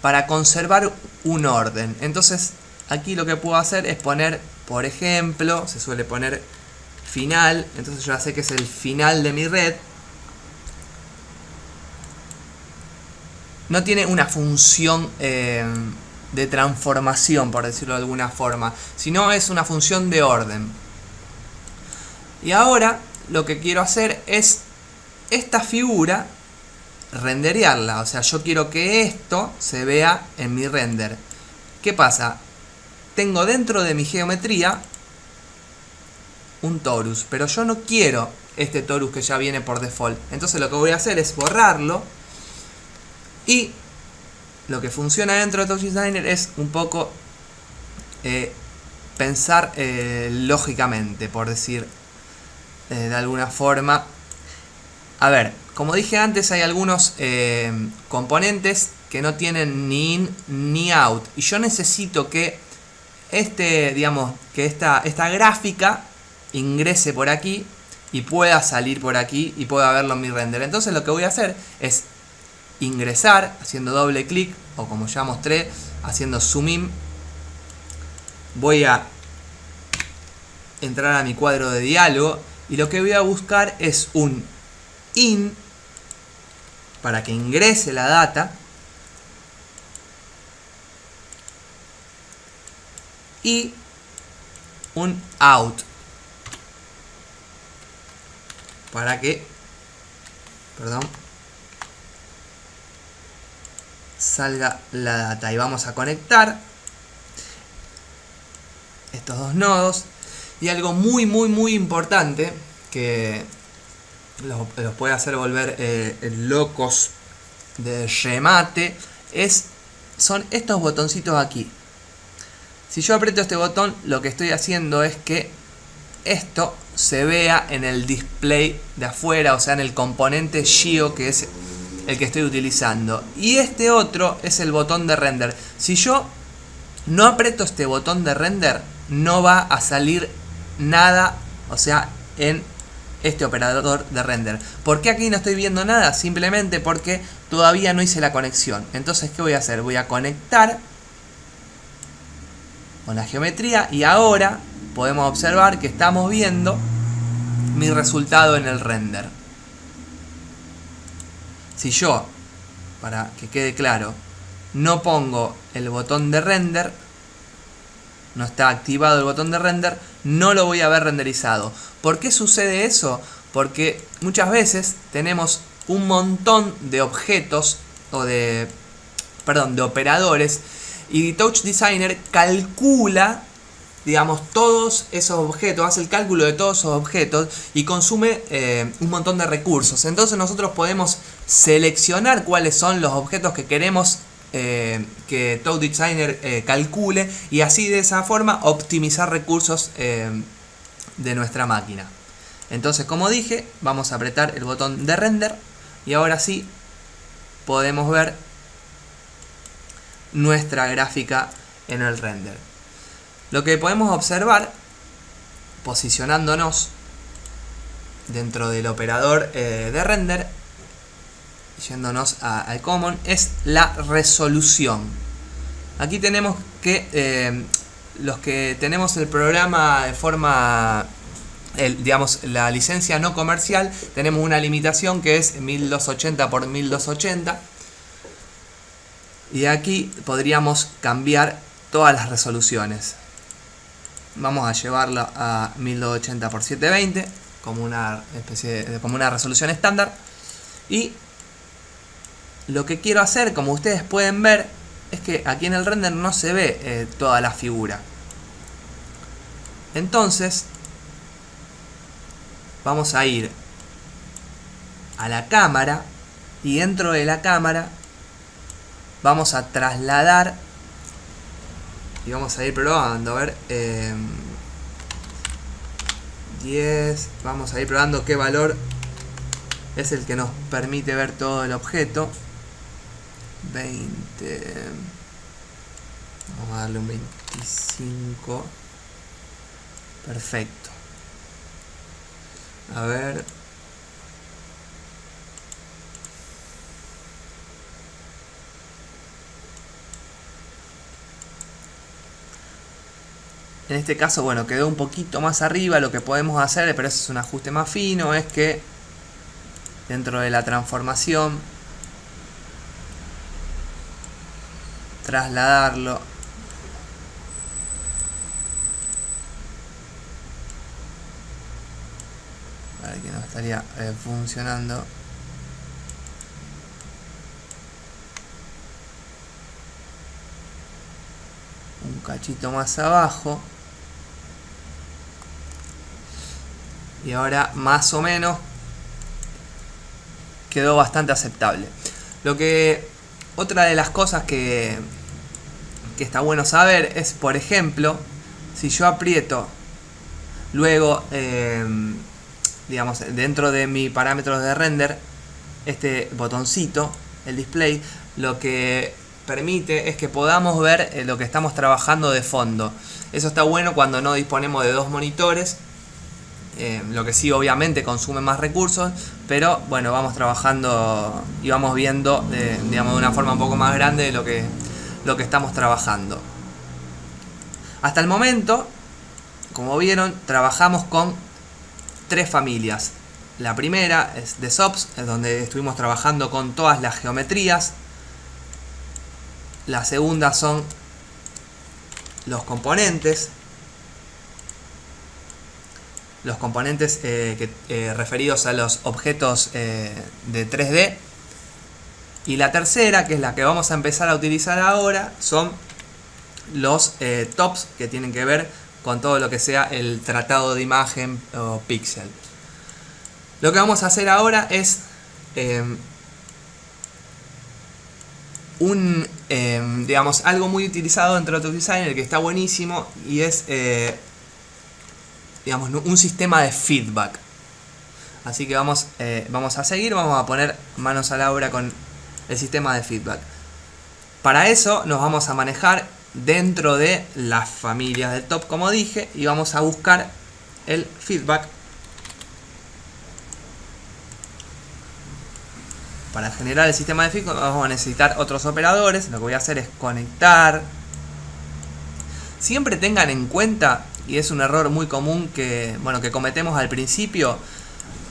para conservar un orden. Entonces aquí lo que puedo hacer es poner, por ejemplo, se suele poner final. Entonces yo ya sé que es el final de mi red. No tiene una función de transformación, por decirlo de alguna forma, sino es una función de orden. Y ahora lo que quiero hacer es esta figura renderearla. O sea, yo quiero que esto se vea en mi render. ¿Qué pasa? Tengo dentro de mi geometría un torus, pero yo no quiero este torus que ya viene por default. Entonces lo que voy a hacer es borrarlo. Y lo que funciona dentro de Touch Designer es un poco pensar lógicamente, por decir de alguna forma. A ver, como dije antes, hay algunos componentes que no tienen ni in ni out. Y yo necesito que digamos, que esta gráfica ingrese por aquí y pueda salir por aquí y pueda verlo en mi render. Entonces lo que voy a hacer es ingresar haciendo doble clic, o como ya mostré, haciendo zoom in. Voy a entrar a mi cuadro de diálogo y lo que voy a buscar es un in para que ingrese la data y un out para que, salga la data. Y vamos a conectar estos dos nodos. Y algo muy importante que los puede hacer volver locos de remate son estos botoncitos aquí. Si yo aprieto este botón, lo que estoy haciendo es que esto se vea en el display de afuera, o sea en el componente Geo, que es el que estoy utilizando. Y este otro es el botón de render. Si yo no aprieto este botón de render, no va a salir nada, o sea, en este operador de render. ¿Por qué aquí no estoy viendo nada? Simplemente porque todavía no hice la conexión. Entonces, ¿qué voy a hacer? Voy a conectar con la geometría y ahora podemos observar que estamos viendo mi resultado en el render. Si yo, para que quede claro, no pongo el botón de render, no está activado el botón de render, no lo voy a ver renderizado. ¿Por qué sucede eso? Porque muchas veces tenemos un montón de objetos o de operadores, y Touch Designer calcula, digamos, todos esos objetos, hace el cálculo de todos esos objetos y consume un montón de recursos. Entonces nosotros podemos seleccionar cuáles son los objetos que queremos que Touch Designer calcule, y así de esa forma optimizar recursos de nuestra máquina. Entonces, como dije, vamos a apretar el botón de render y ahora sí podemos ver nuestra gráfica en el render. Lo que podemos observar, posicionándonos dentro del operador de render, yéndonos al common, es la resolución. Aquí tenemos que los que tenemos el programa de forma, digamos, la licencia no comercial, tenemos una limitación que es 1280 por 1280, y aquí podríamos cambiar todas las resoluciones. Vamos a llevarlo a 1280 por 720 como una especie de, como una resolución estándar. Y lo que quiero hacer, como ustedes pueden ver, es que aquí en el render no se ve toda la figura. Entonces vamos a ir a la cámara y dentro de la cámara vamos a trasladar y vamos a ir probando, a ver, 10, vamos a ir probando qué valor es el que nos permite ver todo el objeto. 20, vamos a darle un 25, perfecto. A ver, en este caso, bueno, quedó un poquito más arriba. Lo que podemos hacer, pero eso es un ajuste más fino, es que dentro de la transformación trasladarlo para que no estaría funcionando. Un cachito más abajo. Y ahora más o menos quedó bastante aceptable. Otra de las cosas que está bueno saber es, por ejemplo, si yo aprieto luego, digamos, dentro de mi parámetros de render, este botoncito, el display, lo que permite es que podamos ver lo que estamos trabajando de fondo. Eso está bueno cuando no disponemos de dos monitores. Lo que sí, obviamente consume más recursos, pero bueno, vamos trabajando y vamos viendo digamos, de una forma un poco más grande de lo que estamos trabajando. Hasta el momento, como vieron, trabajamos con tres familias. La primera es de SOPs, es donde estuvimos trabajando con todas las geometrías. La segunda son los componentes. Los componentes referidos a los objetos de 3D. Y la tercera, que es la que vamos a empezar a utilizar ahora, son los tops, que tienen que ver con todo lo que sea el tratado de imagen o píxel. Lo que vamos a hacer ahora es digamos, algo muy utilizado dentro de Touch Designer, que está buenísimo, y es digamos, un sistema de feedback. Así que vamos a seguir, vamos a poner manos a la obra con el sistema de feedback. Para eso nos vamos a manejar dentro de las familias del top, como dije, y vamos a buscar el feedback. Para generar el sistema de feedback vamos a necesitar otros operadores. Lo que voy a hacer es conectar. Siempre tengan en cuenta, y es un error muy común que cometemos al principio,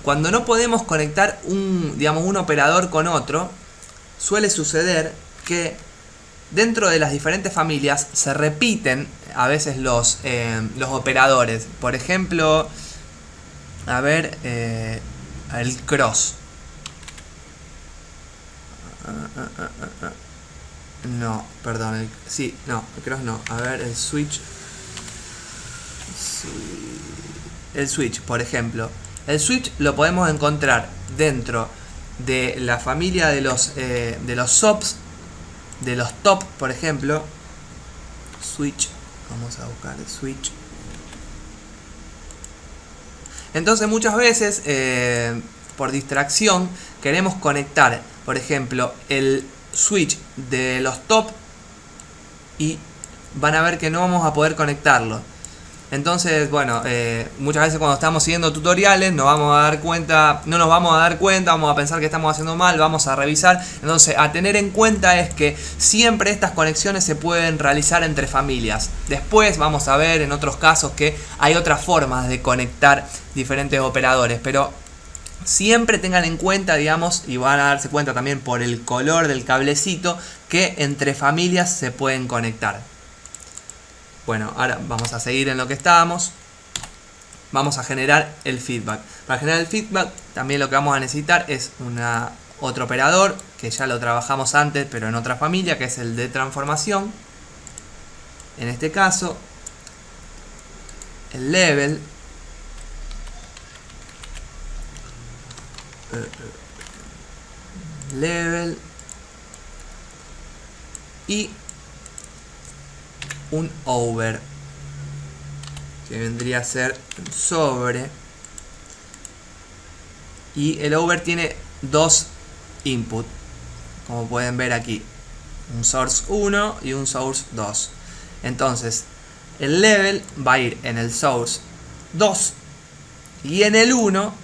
cuando no podemos conectar un operador con otro, suele suceder que dentro de las diferentes familias se repiten a veces los operadores. Por ejemplo, a ver, el cross. No, perdón, el cross no. A ver, el switch. El switch, por ejemplo. El switch lo podemos encontrar dentro de la familia de los SOPs, de los top, por ejemplo. Switch, vamos a buscar el switch. Entonces muchas veces, por distracción, queremos conectar, por ejemplo, el switch de los top y van a ver que no vamos a poder conectarlo. Entonces, muchas veces cuando estamos siguiendo tutoriales no nos vamos a dar cuenta, vamos a pensar que estamos haciendo mal, vamos a revisar. Entonces, a tener en cuenta es que siempre estas conexiones se pueden realizar entre familias. Después vamos a ver en otros casos que hay otras formas de conectar diferentes operadores, pero siempre tengan en cuenta, digamos, y van a darse cuenta también por el color del cablecito, que entre familias se pueden conectar. Bueno, ahora vamos a seguir en lo que estábamos. Vamos a generar el feedback. Para generar el feedback también lo que vamos a necesitar es otro operador, que ya lo trabajamos antes, pero en otra familia, que es el de transformación. En este caso, el level. Level. Y un over, que vendría a ser un sobre, y el over tiene dos inputs, como pueden ver aquí, un source 1 y un source 2. Entonces el level va a ir en el source 2 y en el 1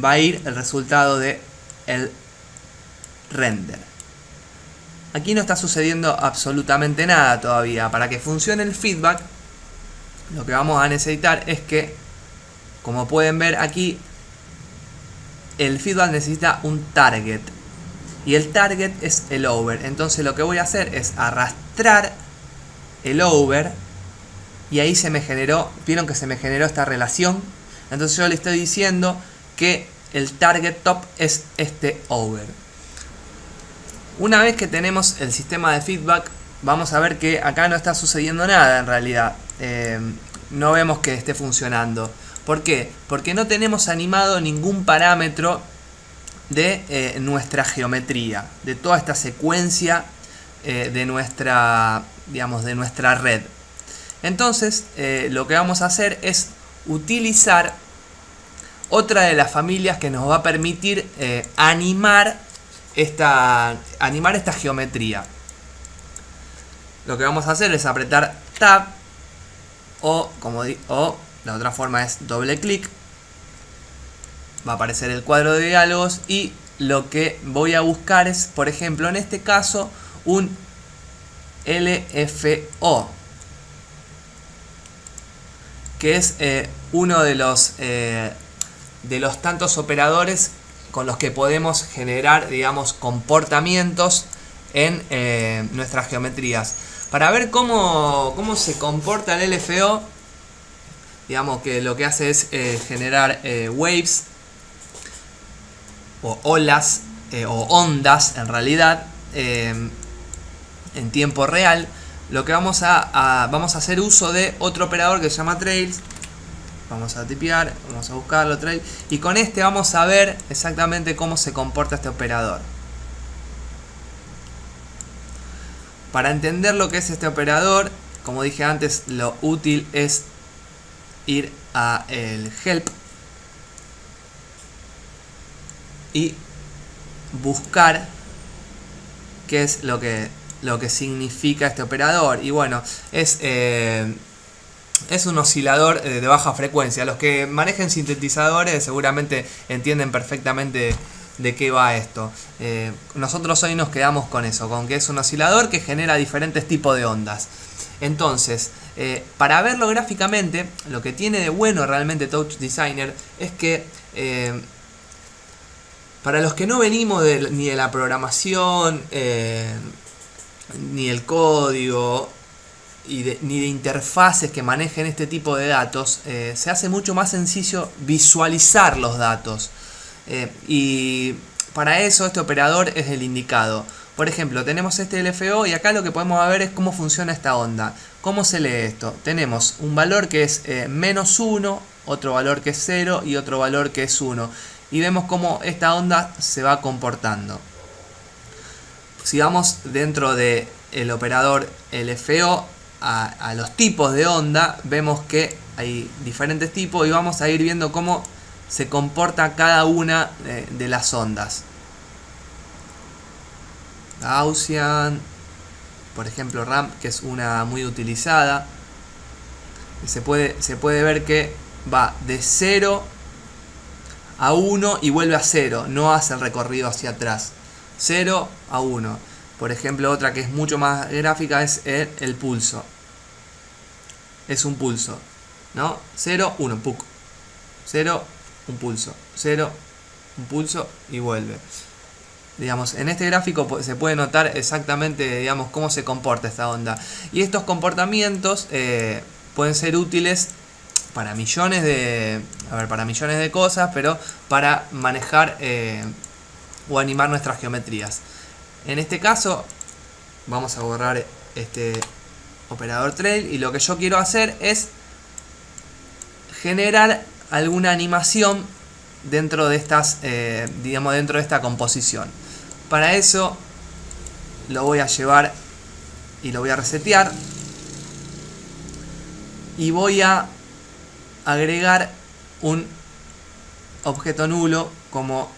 va a ir el resultado de el render. Aquí no está sucediendo absolutamente nada todavía. Para que funcione el feedback, lo que vamos a necesitar es que, como pueden ver aquí, el feedback necesita un target. Y el target es el over. Entonces lo que voy a hacer es arrastrar el over. Y ahí se me generó, vieron que se me generó esta relación. Entonces yo le estoy diciendo que el target top es este over. Una vez que tenemos el sistema de feedback, vamos a ver que acá no está sucediendo nada en realidad. No vemos que esté funcionando. ¿Por qué? Porque no tenemos animado ningún parámetro de nuestra geometría, de toda esta secuencia de nuestra red. Entonces, lo que vamos a hacer es utilizar otra de las familias que nos va a permitir animar esta geometría. Lo que vamos a hacer es apretar Tab o la otra forma es doble clic. Va a aparecer el cuadro de diálogos y lo que voy a buscar es, por ejemplo, en este caso, un LFO, que es uno de los tantos operadores con los que podemos generar, digamos, comportamientos en nuestras geometrías. Para ver cómo se comporta el LFO, digamos que lo que hace es generar waves o olas o ondas en realidad en tiempo real. Lo que vamos a hacer uso de otro operador que se llama trails. Vamos a tipear, vamos a buscarlo, trail, y con este vamos a ver exactamente cómo se comporta este operador. Para entender lo que es este operador, como dije antes, lo útil es ir a el help y buscar qué es lo que significa este operador. Y bueno, es un oscilador de baja frecuencia. Los que manejen sintetizadores seguramente entienden perfectamente de qué va esto. Nosotros hoy nos quedamos con eso, con que es un oscilador que genera diferentes tipos de ondas. Entonces, para verlo gráficamente, lo que tiene de bueno realmente Touch Designer es que para los que no venimos ni de la programación, ni el código, ni de interfaces que manejen este tipo de datos, se hace mucho más sencillo visualizar los datos. Y para eso este operador es el indicado. Por ejemplo, tenemos este LFO y acá lo que podemos ver es cómo funciona esta onda. ¿Cómo se lee esto? Tenemos un valor que es menos 1, otro valor que es 0 y otro valor que es 1. Y vemos cómo esta onda se va comportando. Si vamos dentro del operador LFO a los tipos de onda, vemos que hay diferentes tipos y vamos a ir viendo cómo se comporta cada una de las ondas. Gaussian, por ejemplo ramp, que es una muy utilizada. Se puede ver que va de 0 a 1 y vuelve a 0, no hace el recorrido hacia atrás. 0 a 1. Por ejemplo, otra que es mucho más gráfica es el pulso. Es un pulso, ¿no? 0, 1, puc. 0, un pulso. 0, un pulso y vuelve. Digamos, en este gráfico se puede notar exactamente, digamos, cómo se comporta esta onda. Y estos comportamientos pueden ser útiles para millones de cosas, pero para manejar o animar nuestras geometrías. En este caso vamos a borrar este operador trail y lo que yo quiero hacer es generar alguna animación dentro de estas, dentro de esta composición. Para eso lo voy a llevar y lo voy a resetear y voy a agregar un objeto nulo, como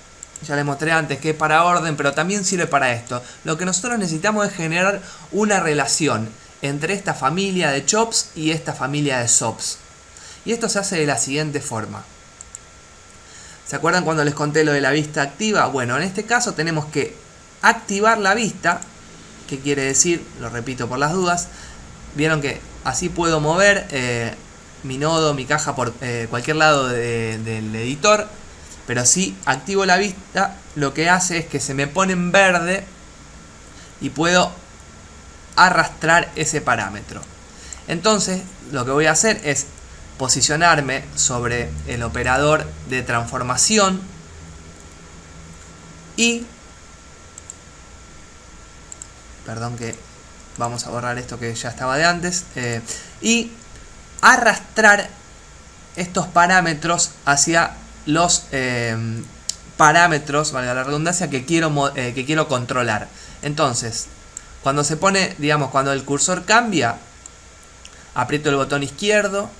ya les mostré antes, que es para orden, pero también sirve para esto. Lo que nosotros necesitamos es generar una relación entre esta familia de chops y esta familia de sops. Y esto se hace de la siguiente forma. ¿Se acuerdan cuando les conté lo de la vista activa? Bueno, en este caso tenemos que activar la vista. ¿Qué quiere decir? Lo repito por las dudas. Vieron que así puedo mover mi nodo, mi caja por cualquier lado del editor. Pero si activo la vista, lo que hace es que se me pone en verde y puedo arrastrar ese parámetro. Entonces lo que voy a hacer es posicionarme sobre el operador de transformación y, perdón que vamos a borrar esto que ya estaba de antes, y arrastrar estos parámetros hacia los parámetros, valga la redundancia, que quiero controlar. Entonces, cuando se pone, digamos, cuando el cursor cambia, aprieto el botón izquierdo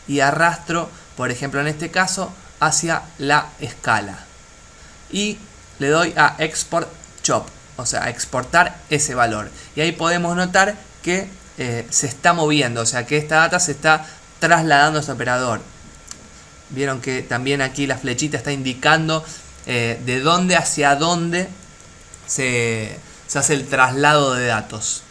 y arrastro, por ejemplo en este caso, hacia la escala. Y le doy a Export Chop, o sea, a exportar ese valor. Y ahí podemos notar que se está moviendo, o sea, que esta data se está trasladando a este operador. Vieron que también aquí la flechita está indicando de dónde hacia dónde se hace el traslado de datos.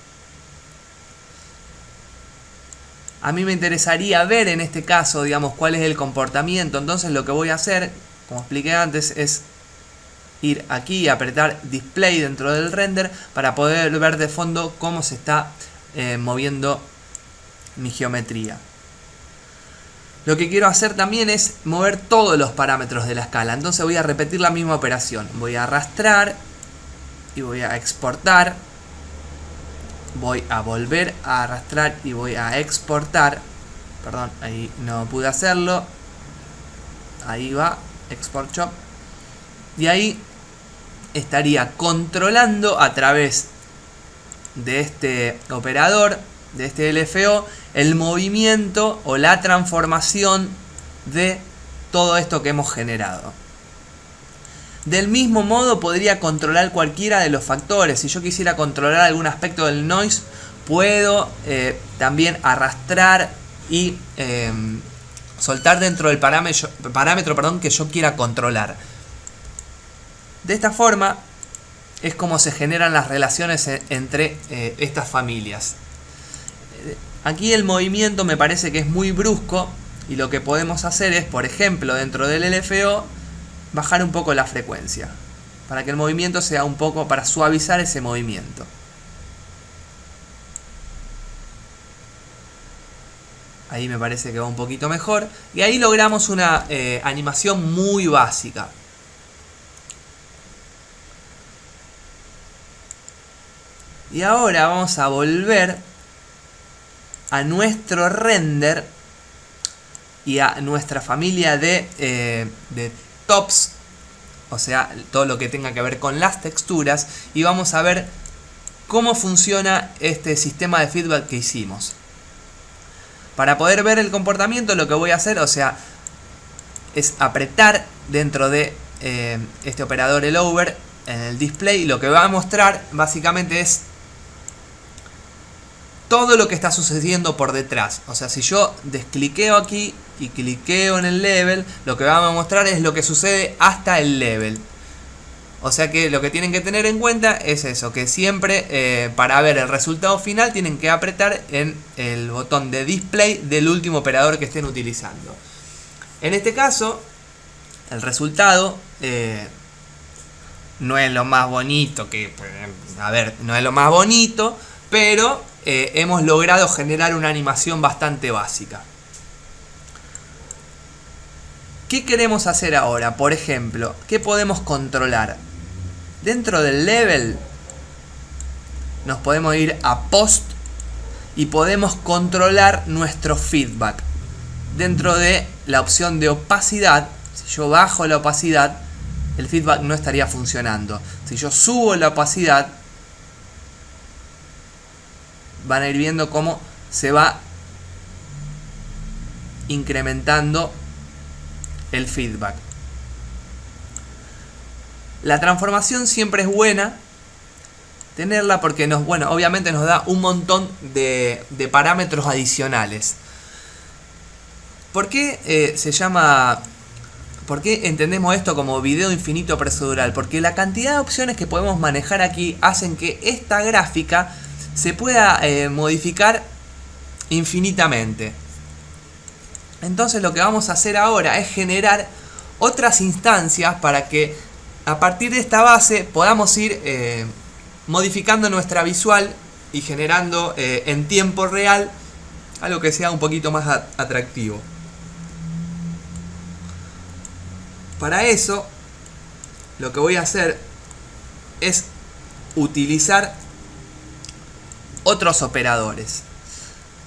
A mí me interesaría ver en este caso, digamos, cuál es el comportamiento. Entonces lo que voy a hacer, como expliqué antes, es ir aquí y apretar Display dentro del render para poder ver de fondo cómo se está moviendo mi geometría. Lo que quiero hacer también es mover todos los parámetros de la escala. Entonces voy a repetir la misma operación. Voy a arrastrar y voy a exportar. Voy a volver a arrastrar y voy a exportar. Perdón, ahí no pude hacerlo. Ahí va, Export Chop. Y ahí estaría controlando a través de este operador de este LFO el movimiento o la transformación de todo esto que hemos generado. Del mismo modo podría controlar cualquiera de los factores. Si yo quisiera controlar algún aspecto del noise, puedo también arrastrar y soltar dentro del parámetro que yo quiera controlar. De esta forma es como se generan las relaciones entre estas familias. Aquí el movimiento me parece que es muy brusco y lo que podemos hacer es, por ejemplo, dentro del LFO, bajar un poco la frecuencia para que el movimiento sea un poco, para suavizar ese movimiento. Ahí me parece que va un poquito mejor. Y ahí logramos una animación muy básica. Y ahora vamos a volver a nuestro render y a nuestra familia de tops, o sea, todo lo que tenga que ver con las texturas, y vamos a ver cómo funciona este sistema de feedback que hicimos. Para poder ver el comportamiento, lo que voy a hacer, o sea, es apretar dentro de este operador el over en el display, y lo que va a mostrar básicamente es todo lo que está sucediendo por detrás. O sea, si yo descliqueo aquí y cliqueo en el level, lo que va a mostrar es lo que sucede hasta el level. O sea que lo que tienen que tener en cuenta es eso, que siempre para ver el resultado final tienen que apretar en el botón de display del último operador que estén utilizando. En este caso, el resultado no es lo más bonito no es lo más bonito, pero hemos logrado generar una animación bastante básica. ¿Qué queremos hacer ahora? Por ejemplo, ¿qué podemos controlar? Dentro del level nos podemos ir a post y podemos controlar nuestro feedback. Dentro de la opción de opacidad, si yo bajo la opacidad, el feedback no estaría funcionando. Si yo subo la opacidad, van a ir viendo cómo se va incrementando el feedback. La transformación siempre es buena tenerla porque obviamente nos da un montón de parámetros adicionales. ¿Por qué ¿por qué entendemos esto como video infinito procedural? Porque la cantidad de opciones que podemos manejar aquí hacen que esta gráfica se pueda modificar infinitamente. Entonces lo que vamos a hacer ahora es generar otras instancias para que a partir de esta base podamos ir modificando nuestra visual y generando en tiempo real algo que sea un poquito más atractivo. Para eso lo que voy a hacer es utilizar otros operadores.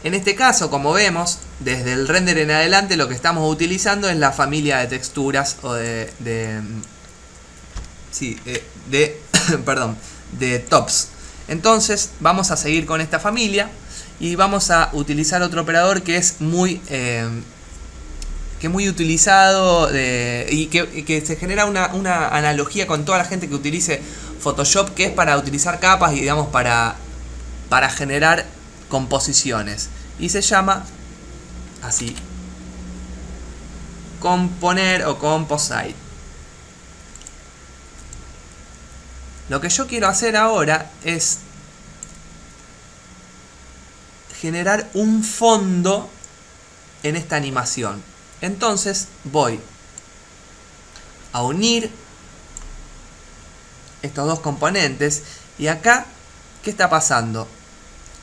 En este caso, como vemos, desde el render en adelante lo que estamos utilizando es la familia de texturas o de tops. Entonces vamos a seguir con esta familia y vamos a utilizar otro operador que es muy utilizado y que se genera una analogía con toda la gente que utilice Photoshop, que es para utilizar capas y digamos para generar composiciones, y se llama así, componer o composite. Lo que yo quiero hacer ahora es generar un fondo en esta animación. Entonces voy a unir estos dos componentes y acá, ¿qué está pasando?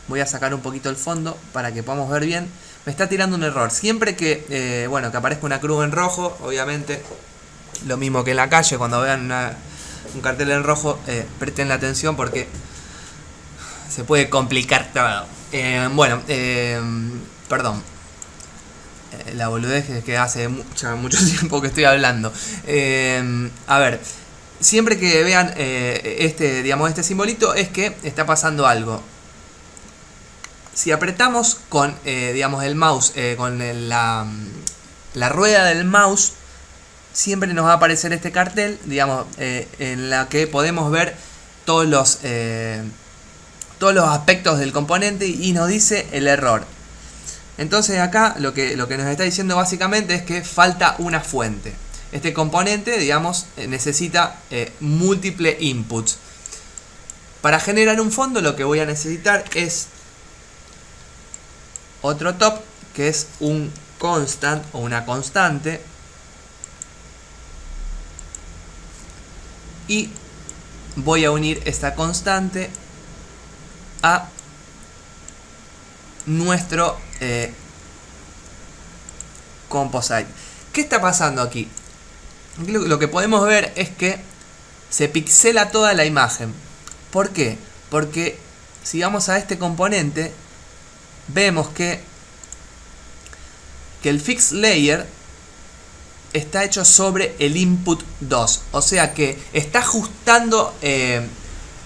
Voy a sacar un poquito el fondo para que podamos ver bien. Me está tirando un error. Siempre que que aparezca una cruz en rojo, obviamente, lo mismo que en la calle, cuando vean un cartel en rojo, presten la atención porque se puede complicar todo. Perdón. La boludez es que hace mucho tiempo que estoy hablando. A ver, siempre que vean este simbolito es que está pasando algo. si apretamos con digamos el mouse, con la rueda del mouse, siempre nos va a aparecer este cartel, digamos, en la que podemos ver todos los aspectos del componente y nos dice el error. Entonces acá lo que nos está diciendo básicamente es que falta una fuente. Este componente, digamos, necesita múltiples inputs. Para generar un fondo lo que voy a necesitar es otro top, que es un constant o una constante. Y voy a unir esta constante a nuestro composite. ¿Qué está pasando aquí? Lo que podemos ver es que se pixela toda la imagen. ¿Por qué? Porque si vamos a este componente, vemos que el fix layer está hecho sobre el input 2. O sea que está ajustando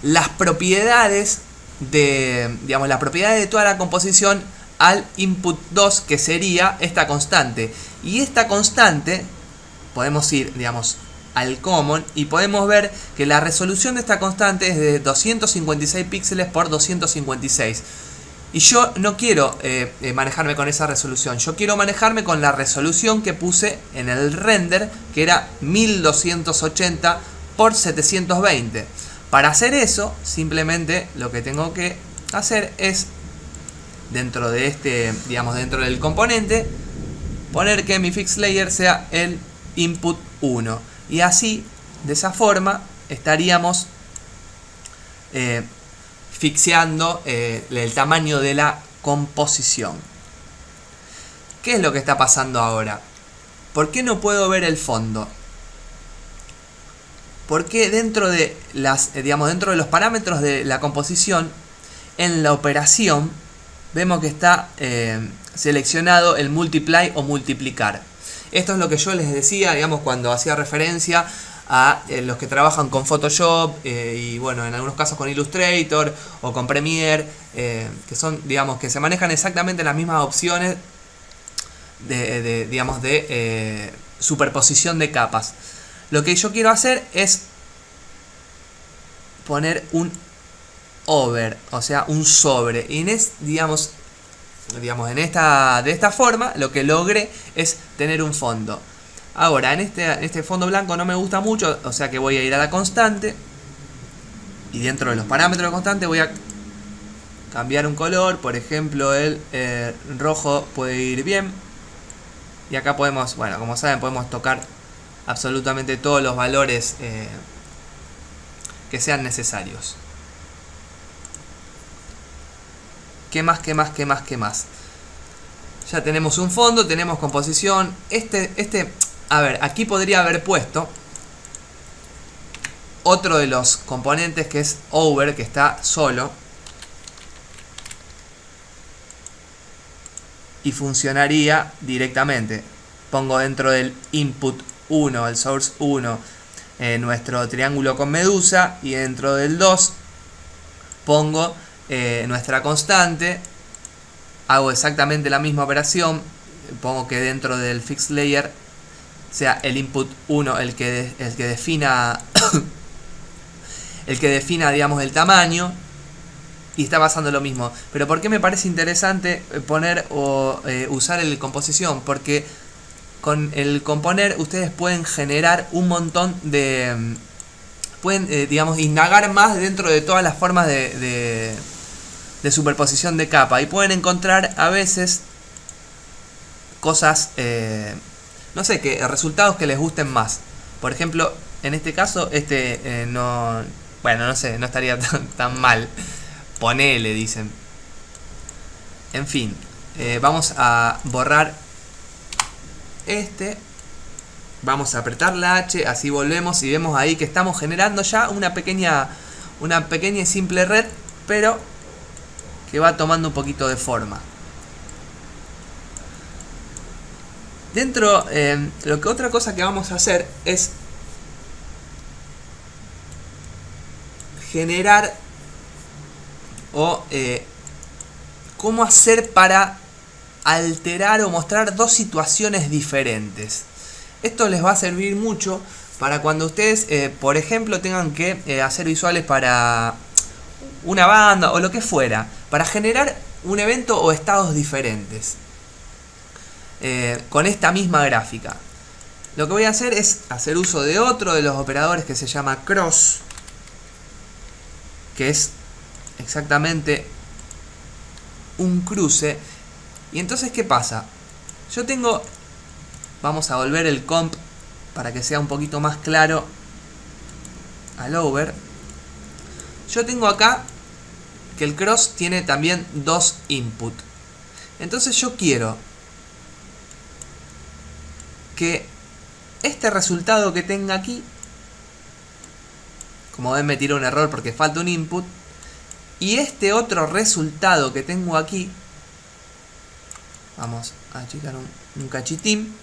las propiedades de, digamos, las propiedades de toda la composición al input 2, que sería esta constante. Y esta constante, podemos ir, digamos, al common y podemos ver que la resolución de esta constante es de 256 píxeles por 256. Y yo no quiero manejarme con esa resolución. Yo quiero manejarme con la resolución que puse en el render, que era 1280 por 720. Para hacer eso, simplemente lo que tengo que hacer es, dentro de este, digamos, dentro del componente, poner que mi fix layer sea el input 1. Y así, de esa forma, estaríamos fixeando el tamaño de la composición. ¿Qué es lo que está pasando ahora? ¿Por qué no puedo ver el fondo? Porque dentro de dentro de los parámetros de la composición, en la operación, vemos que está seleccionado el multiply o multiplicar. Esto es lo que yo les decía, digamos, cuando hacía referencia a los que trabajan con Photoshop y bueno, en algunos casos con Illustrator o con Premiere, que son, digamos, que se manejan exactamente las mismas opciones de superposición de capas. Lo que yo quiero hacer es poner un over, o sea, un sobre. Y de esta forma lo que logré es tener un fondo. Ahora, en este fondo blanco no me gusta mucho, o sea que voy a ir a la constante. Y dentro de los parámetros de constante voy a cambiar un color. Por ejemplo, el rojo puede ir bien. Y acá podemos, bueno, como saben, podemos tocar absolutamente todos los valores que sean necesarios. ¿Qué más? Ya tenemos un fondo, tenemos composición. A ver, aquí podría haber puesto otro de los componentes, que es over, que está solo. Y funcionaría directamente. Pongo dentro del input 1, el source 1, nuestro triángulo con medusa. Y dentro del 2 pongo nuestra constante. Hago exactamente la misma operación. Pongo que dentro del fix layer sea el input 1 el que defina digamos, el tamaño. Y está pasando lo mismo. Pero ¿por qué me parece interesante poner o usar el composición? Porque con el componer ustedes pueden generar un montón de... pueden, digamos, indagar más dentro de todas las formas de superposición de capa. Y pueden encontrar a veces cosas, no sé, resultados que les gusten más. Por ejemplo, en este caso, no... Bueno, no sé, no estaría tan mal. Ponele, dicen. En fin, vamos a borrar vamos a apretar la H, así volvemos y vemos ahí que estamos generando ya una pequeña y simple red, pero que va tomando un poquito de forma. Dentro, otra cosa que vamos a hacer es generar o cómo hacer para alterar o mostrar dos situaciones diferentes. Esto les va a servir mucho para cuando ustedes, por ejemplo, tengan que hacer visuales para una banda o lo que fuera, para generar un evento o estados diferentes con esta misma gráfica. Lo que voy a hacer es hacer uso de otro de los operadores que se llama cross, que es exactamente un cruce. Y entonces, ¿qué pasa? Yo tengo, vamos a volver el comp para que sea un poquito más claro al over. Yo tengo acá que el cross tiene también dos input. Entonces yo quiero que este resultado que tenga aquí, como ven me tiro un error porque falta un input, y este otro resultado que tengo aquí, vamos a achicar un cachitín,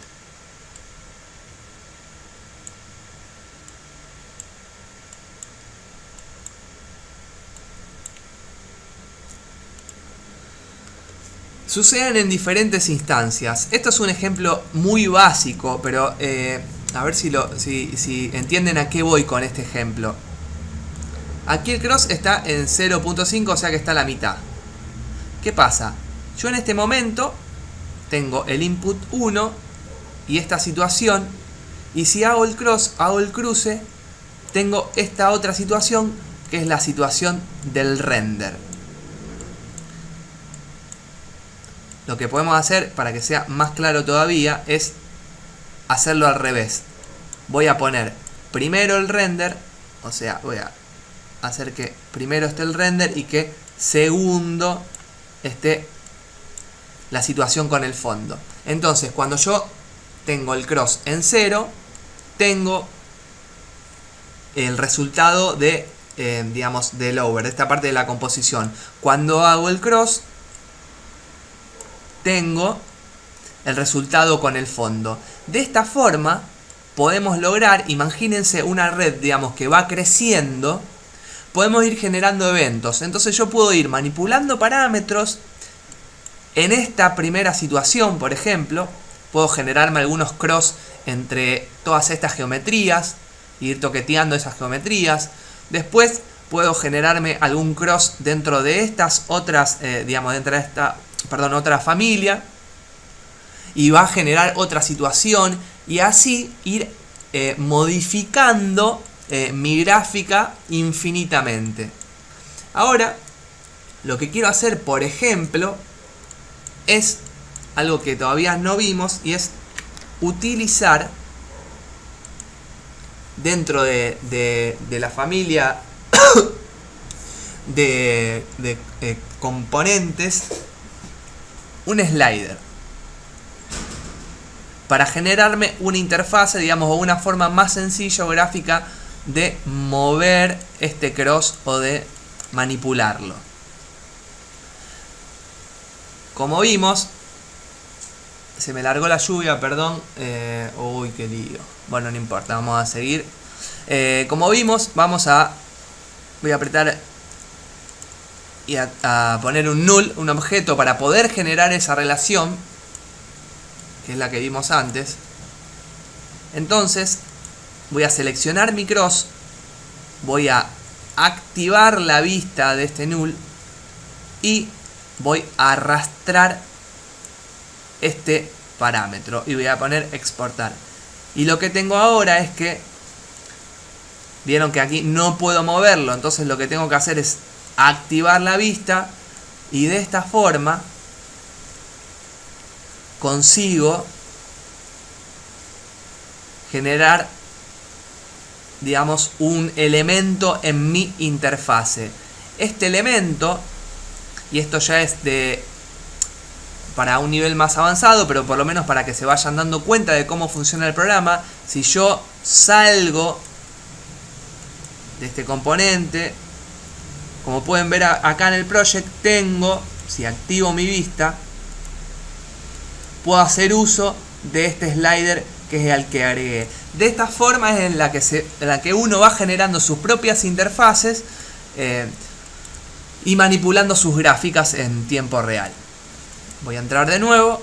suceden en diferentes instancias. Esto es un ejemplo muy básico, pero a ver si entienden a qué voy con este ejemplo. Aquí el cross está en 0.5, o sea que está a la mitad. ¿Qué pasa? Yo en este momento tengo el input 1 y esta situación, y si hago el cross, hago el cruce, tengo esta otra situación que es la situación del render. Lo que podemos hacer para que sea más claro todavía es hacerlo al revés. Voy a poner primero el render, o sea, voy a hacer que primero esté el render y que segundo esté la situación con el fondo. Entonces, cuando yo tengo el cross en 0, tengo el resultado de, digamos, del over, de esta parte de la composición. Cuando hago el cross, tengo el resultado con el fondo. De esta forma podemos lograr, imagínense una red, digamos, que va creciendo, podemos ir generando eventos. Entonces yo puedo ir manipulando parámetros. En esta primera situación, por ejemplo, puedo generarme algunos cross entre todas estas geometrías, ir toqueteando esas geometrías. Después puedo generarme algún cross dentro de estas otras, digamos, dentro de esta, otra familia, y va a generar otra situación, y así ir modificando mi gráfica infinitamente. Ahora, lo que quiero hacer, por ejemplo, es algo que todavía no vimos, y es utilizar dentro de la familia de componentes un slider para generarme una interfase, digamos, o una forma más sencilla o gráfica de mover este cross o de manipularlo. Como vimos, se me largó la lluvia, perdón. Uy, qué lío. Bueno, no importa, vamos a seguir. Como vimos, voy a apretar y a poner un null, un objeto, para poder generar esa relación, que es la que vimos antes. Entonces voy a seleccionar mi cross, voy a activar la vista de este null y voy a arrastrar este parámetro y voy a poner exportar. Y lo que tengo ahora es que vieron que aquí no puedo moverlo, entonces lo que tengo que hacer es activar la vista, y de esta forma consigo generar, digamos, un elemento en mi interfase. Este elemento, y esto ya es para un nivel más avanzado, pero por lo menos para que se vayan dando cuenta de cómo funciona el programa, si yo salgo de este componente, como pueden ver acá en el project, si activo mi vista, puedo hacer uso de este slider que es el que agregué. De esta forma es en la que uno va generando sus propias interfaces y manipulando sus gráficas en tiempo real. Voy a entrar de nuevo.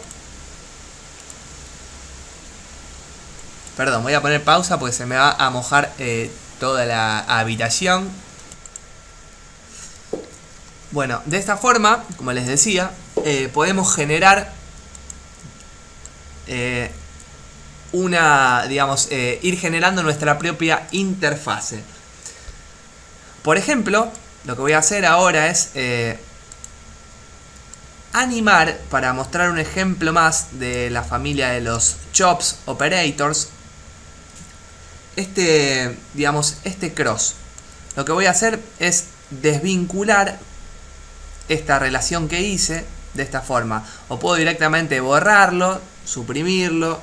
Perdón, voy a poner pausa porque se me va a mojar toda la habitación. Bueno, de esta forma, como les decía, podemos generar ir generando nuestra propia interfase. Por ejemplo, lo que voy a hacer ahora es animar, para mostrar un ejemplo más de la familia de los Chops Operators, este cross. Lo que voy a hacer es desvincular esta relación que hice de esta forma. O puedo directamente borrarlo, suprimirlo.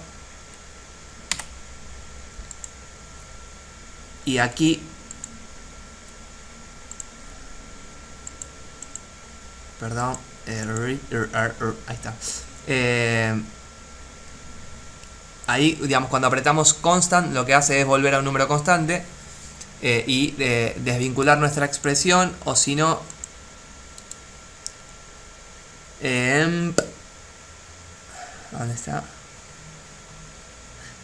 Y aquí, perdón, ahí está. Ahí, digamos, cuando apretamos constant, lo que hace es volver a un número constante y desvincular nuestra expresión, o si no, ¿dónde está?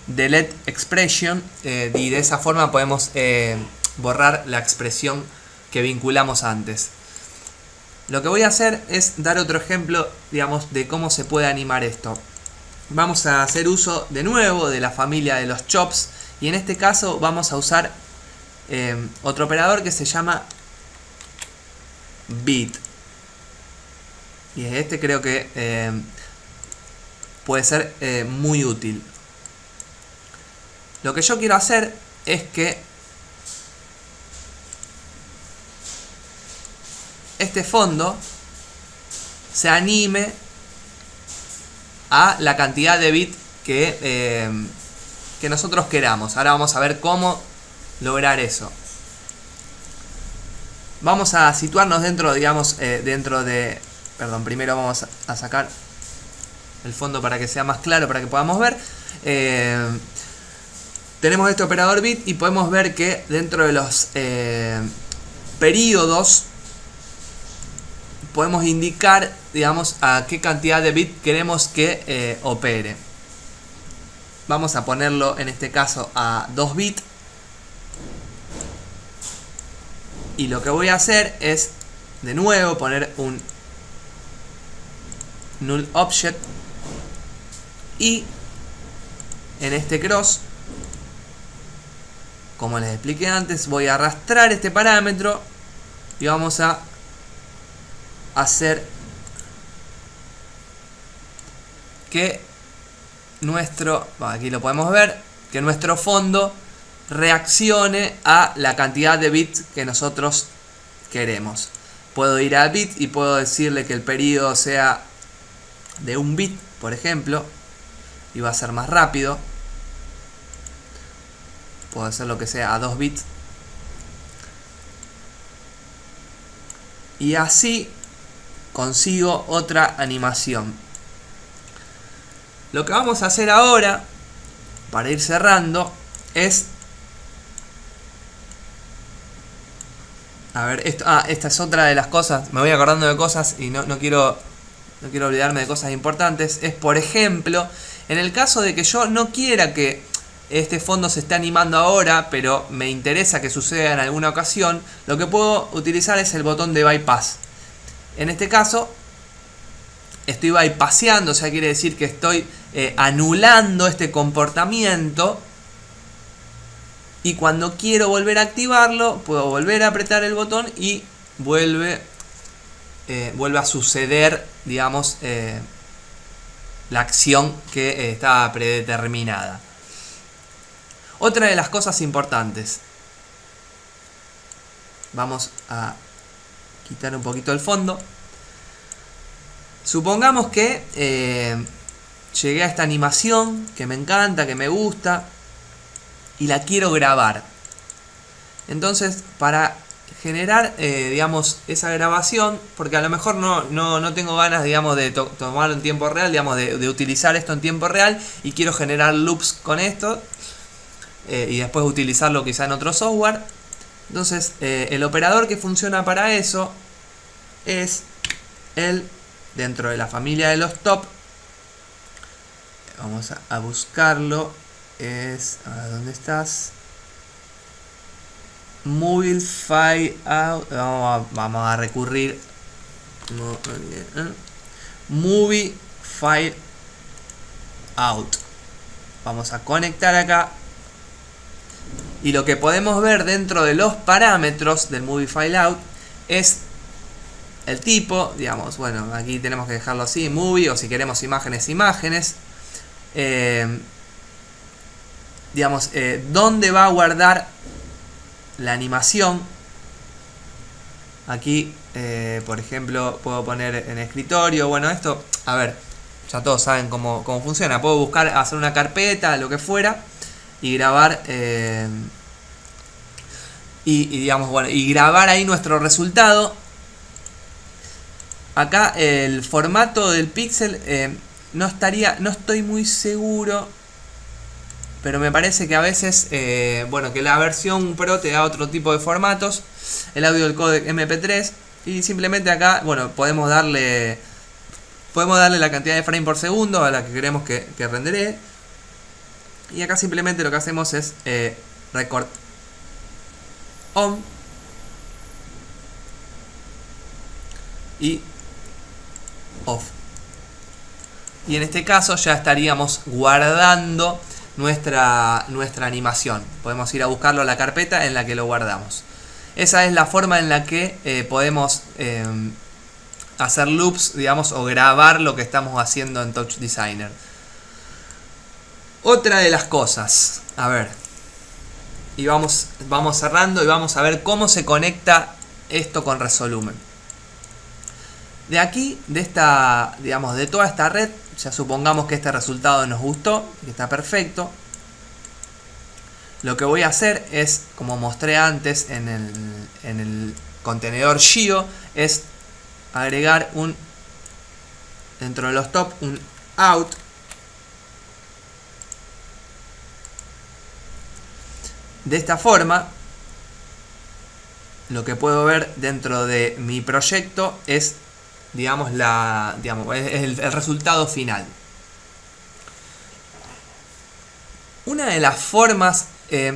Delete expression, y de esa forma podemos borrar la expresión que vinculamos antes. Lo que voy a hacer es dar otro ejemplo, digamos, de cómo se puede animar esto. Vamos a hacer uso de nuevo de la familia de los chops, y en este caso vamos a usar otro operador que se llama bit. Y este creo que puede ser muy útil. Lo que yo quiero hacer es que este fondo se anime a la cantidad de bits que nosotros queramos. Ahora vamos a ver cómo lograr eso. Vamos a situarnos dentro, digamos, perdón, primero vamos a sacar el fondo para que sea más claro, para que podamos ver. Tenemos este operador bit y podemos ver que dentro de los periodos podemos indicar, digamos, a qué cantidad de bit queremos que opere. Vamos a ponerlo en este caso a 2 bits. Y lo que voy a hacer es, de nuevo, poner un null object. Y en este cross, como les expliqué antes, voy a arrastrar este parámetro y vamos a hacer que aquí lo podemos ver, que nuestro fondo reaccione a la cantidad de bits que nosotros queremos. Puedo ir a bit y puedo decirle que el periodo sea de 1 bit, por ejemplo, y va a ser más rápido. Puedo hacer lo que sea a 2 bits. Y así consigo otra animación. Lo que vamos a hacer ahora, para ir cerrando, es... A ver, esta es otra de las cosas. Me voy acordando de cosas y no quiero olvidarme de cosas importantes. Es, por ejemplo, en el caso de que yo no quiera que este fondo se esté animando ahora, pero me interesa que suceda en alguna ocasión, lo que puedo utilizar es el botón de bypass. En este caso, estoy bypasseando, o sea, quiere decir que estoy anulando este comportamiento. Y cuando quiero volver a activarlo, puedo volver a apretar el botón y vuelve a suceder, digamos, la acción que estaba predeterminada. Otra de las cosas importantes. Vamos a quitar un poquito el fondo. Supongamos que llegué a esta animación que me encanta, que me gusta, y la quiero grabar. Entonces, para generar, digamos, esa grabación, porque a lo mejor no tengo ganas, digamos, de tomarlo en tiempo real, digamos, de utilizar esto en tiempo real, y quiero generar loops con esto, y después utilizarlo quizá en otro software. Entonces, el operador que funciona para eso es dentro de la familia de los top. Vamos a buscarlo. ¿Dónde estás? Mobile File Out. Vamos a recurrir. Movie File Out. Vamos a conectar acá. Y lo que podemos ver dentro de los parámetros del Movie File Out es el tipo, digamos, bueno, aquí tenemos que dejarlo así, movie, o si queremos imágenes, digamos, dónde va a guardar la animación. Aquí, por ejemplo, puedo poner en escritorio. Bueno, esto, a ver, ya todos saben cómo funciona. Puedo buscar, hacer una carpeta, lo que fuera, y grabar, digamos, bueno, y grabar ahí nuestro resultado. Acá el formato del píxel no estoy muy seguro, pero me parece que a veces, bueno, que la versión Pro te da otro tipo de formatos. El audio del codec MP3 y simplemente acá, bueno, podemos darle la cantidad de frames por segundo a la que queremos que renderee. Y acá simplemente lo que hacemos es record on y off. Y en este caso ya estaríamos guardando nuestra animación. Podemos ir a buscarlo a la carpeta en la que lo guardamos. Esa es la forma en la que podemos hacer loops, digamos, o grabar lo que estamos haciendo en Touch Designer. Otra de las cosas, a ver, y vamos cerrando y vamos a ver cómo se conecta esto con Resolumen. De aquí, digamos, de toda esta red, ya supongamos que este resultado nos gustó, que está perfecto. Lo que voy a hacer es, como mostré antes en el contenedor Geo, es agregar dentro de los top, un out. De esta forma, lo que puedo ver dentro de mi proyecto es, digamos, el resultado final. Una de las formas,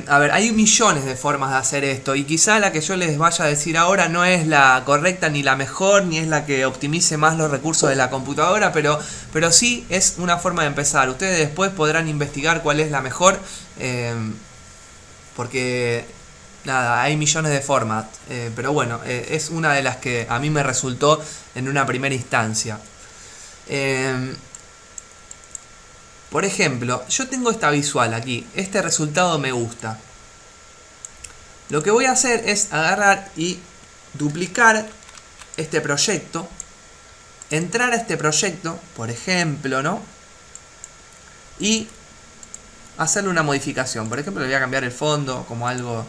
a ver, hay millones de formas de hacer esto y quizá la que yo les vaya a decir ahora no es la correcta ni la mejor ni es la que optimice más los recursos de la computadora, pero sí es una forma de empezar. Ustedes después podrán investigar cuál es la mejor, porque nada, hay millones de formas, pero bueno, es una de las que a mí me resultó en una primera instancia. Por ejemplo, yo tengo esta visual aquí, este resultado me gusta. Lo que voy a hacer es agarrar y duplicar este proyecto, entrar a este proyecto, por ejemplo, ¿no? Y hacerle una modificación. Por ejemplo, le voy a cambiar el fondo como algo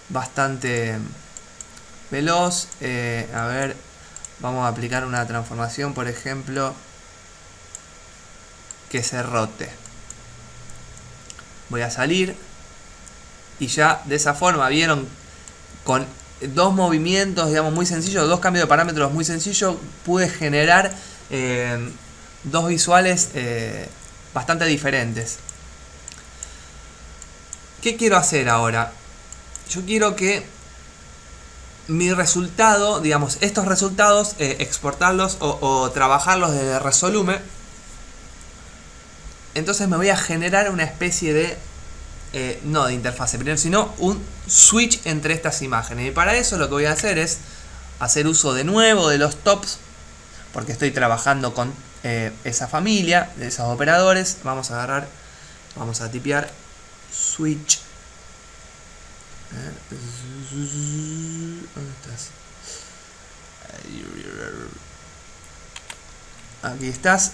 bastante veloz. A ver, vamos a aplicar una transformación, por ejemplo, que se rote. Voy a salir y ya de esa forma, vieron, con dos movimientos, digamos, muy sencillos, dos cambios de parámetros muy sencillos, pude generar dos visuales bastante diferentes. ¿Qué quiero hacer ahora? Yo quiero que mi resultado, digamos, estos resultados, exportarlos o trabajarlos desde Resolume. Entonces me voy a generar una especie de, no de interfase primero, sino un switch entre estas imágenes. Y para eso lo que voy a hacer es hacer uso de nuevo de los tops, porque estoy trabajando con esa familia de esos operadores. Vamos a agarrar, vamos a tipear switch. ¿Dónde estás? Aquí estás.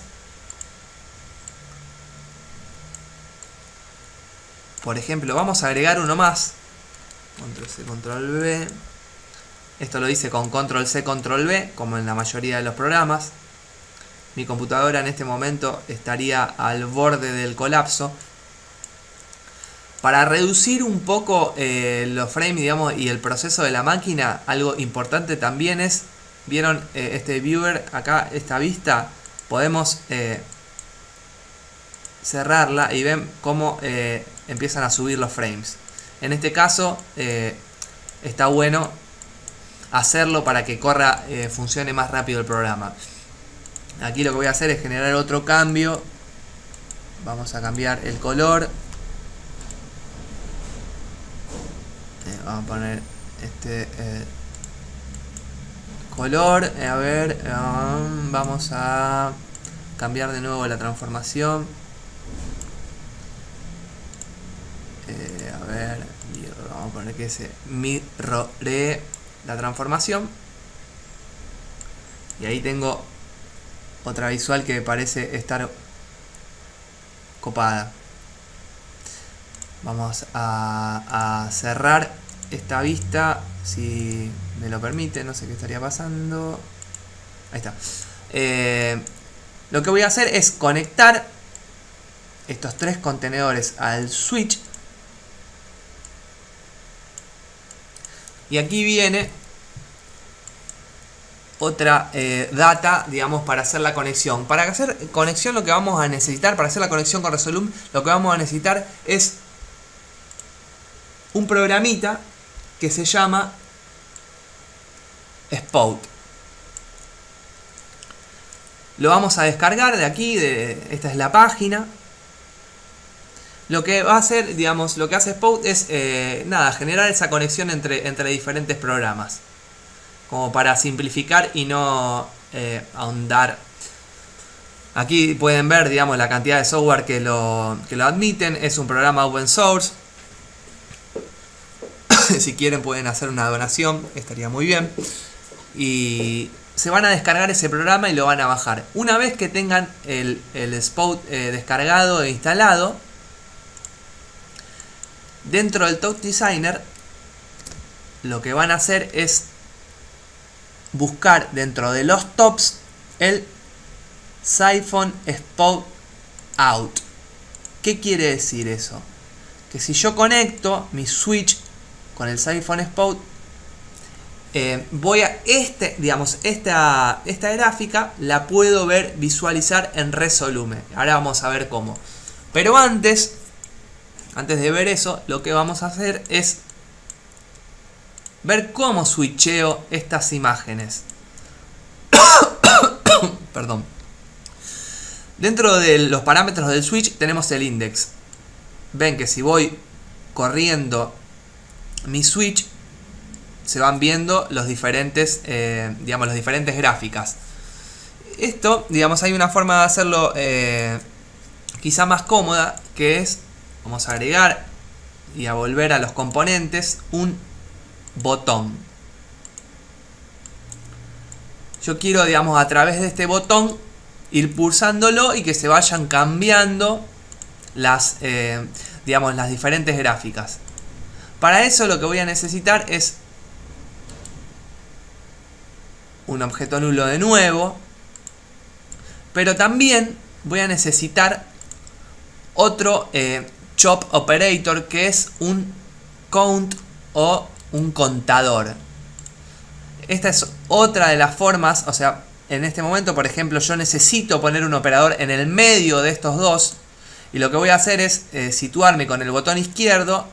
Por ejemplo, vamos a agregar uno más. Control C, Control V. Esto lo hice con Control C, Control V, como en la mayoría de los programas. Mi computadora en este momento estaría al borde del colapso. Para reducir un poco los frames, digamos, y el proceso de la máquina, algo importante también es ¿Vieron este viewer acá, esta vista? Podemos cerrarla y ven cómo empiezan a subir los frames. En este caso está bueno hacerlo para que corra, funcione más rápido el programa. Aquí lo que voy a hacer es generar otro cambio. Vamos a cambiar el color. Vamos a poner este color. A ver, vamos a cambiar de nuevo la transformación. A ver, vamos a poner que se mirroree la transformación. Y ahí tengo otra visual que parece estar copada. Vamos a cerrar esta vista, si me lo permite. No sé qué estaría pasando. Ahí está. Lo que voy a hacer es conectar estos tres contenedores al switch. Y aquí viene otra data, digamos, para hacer la conexión. Para hacer conexión lo que vamos a necesitar, para hacer la conexión con Resolume, lo que vamos a necesitar es un programita que se llama Spout. Lo vamos a descargar de aquí, esta es la página. Lo que va a hacer, digamos, lo que hace Spout es nada, generar esa conexión entre diferentes programas, como para simplificar y no ahondar. Aquí pueden ver, digamos, la cantidad de software que lo admiten. Es un programa open source. Si quieren pueden hacer una donación, estaría muy bien. Y se van a descargar ese programa y lo van a bajar. Una vez que tengan el Spout descargado e instalado, dentro del Top Designer lo que van a hacer es buscar dentro de los tops el Siphon Spout Out. ¿Qué quiere decir eso? Que si yo conecto mi switch con el Siphon Spout, voy a esta gráfica la puedo visualizar en Resolume. Ahora vamos a ver cómo. Pero antes de ver eso, lo que vamos a hacer es ver cómo switcheo estas imágenes. Perdón. Dentro de los parámetros del switch tenemos el index. Ven que si voy corriendo mi switch, se van viendo los diferentes, las diferentes gráficas. Esto, digamos, hay una forma de hacerlo quizá más cómoda, que es, vamos a agregar y a volver a los componentes un botón. Yo quiero, digamos, a través de este botón ir pulsándolo y que se vayan cambiando las diferentes gráficas. Para eso lo que voy a necesitar es un objeto nulo de nuevo, pero también voy a necesitar otro chop operator, que es un count o un contador. Esta es otra de las formas, o sea, en este momento, por ejemplo, yo necesito poner un operador en el medio de estos dos, y lo que voy a hacer es situarme con el botón izquierdo.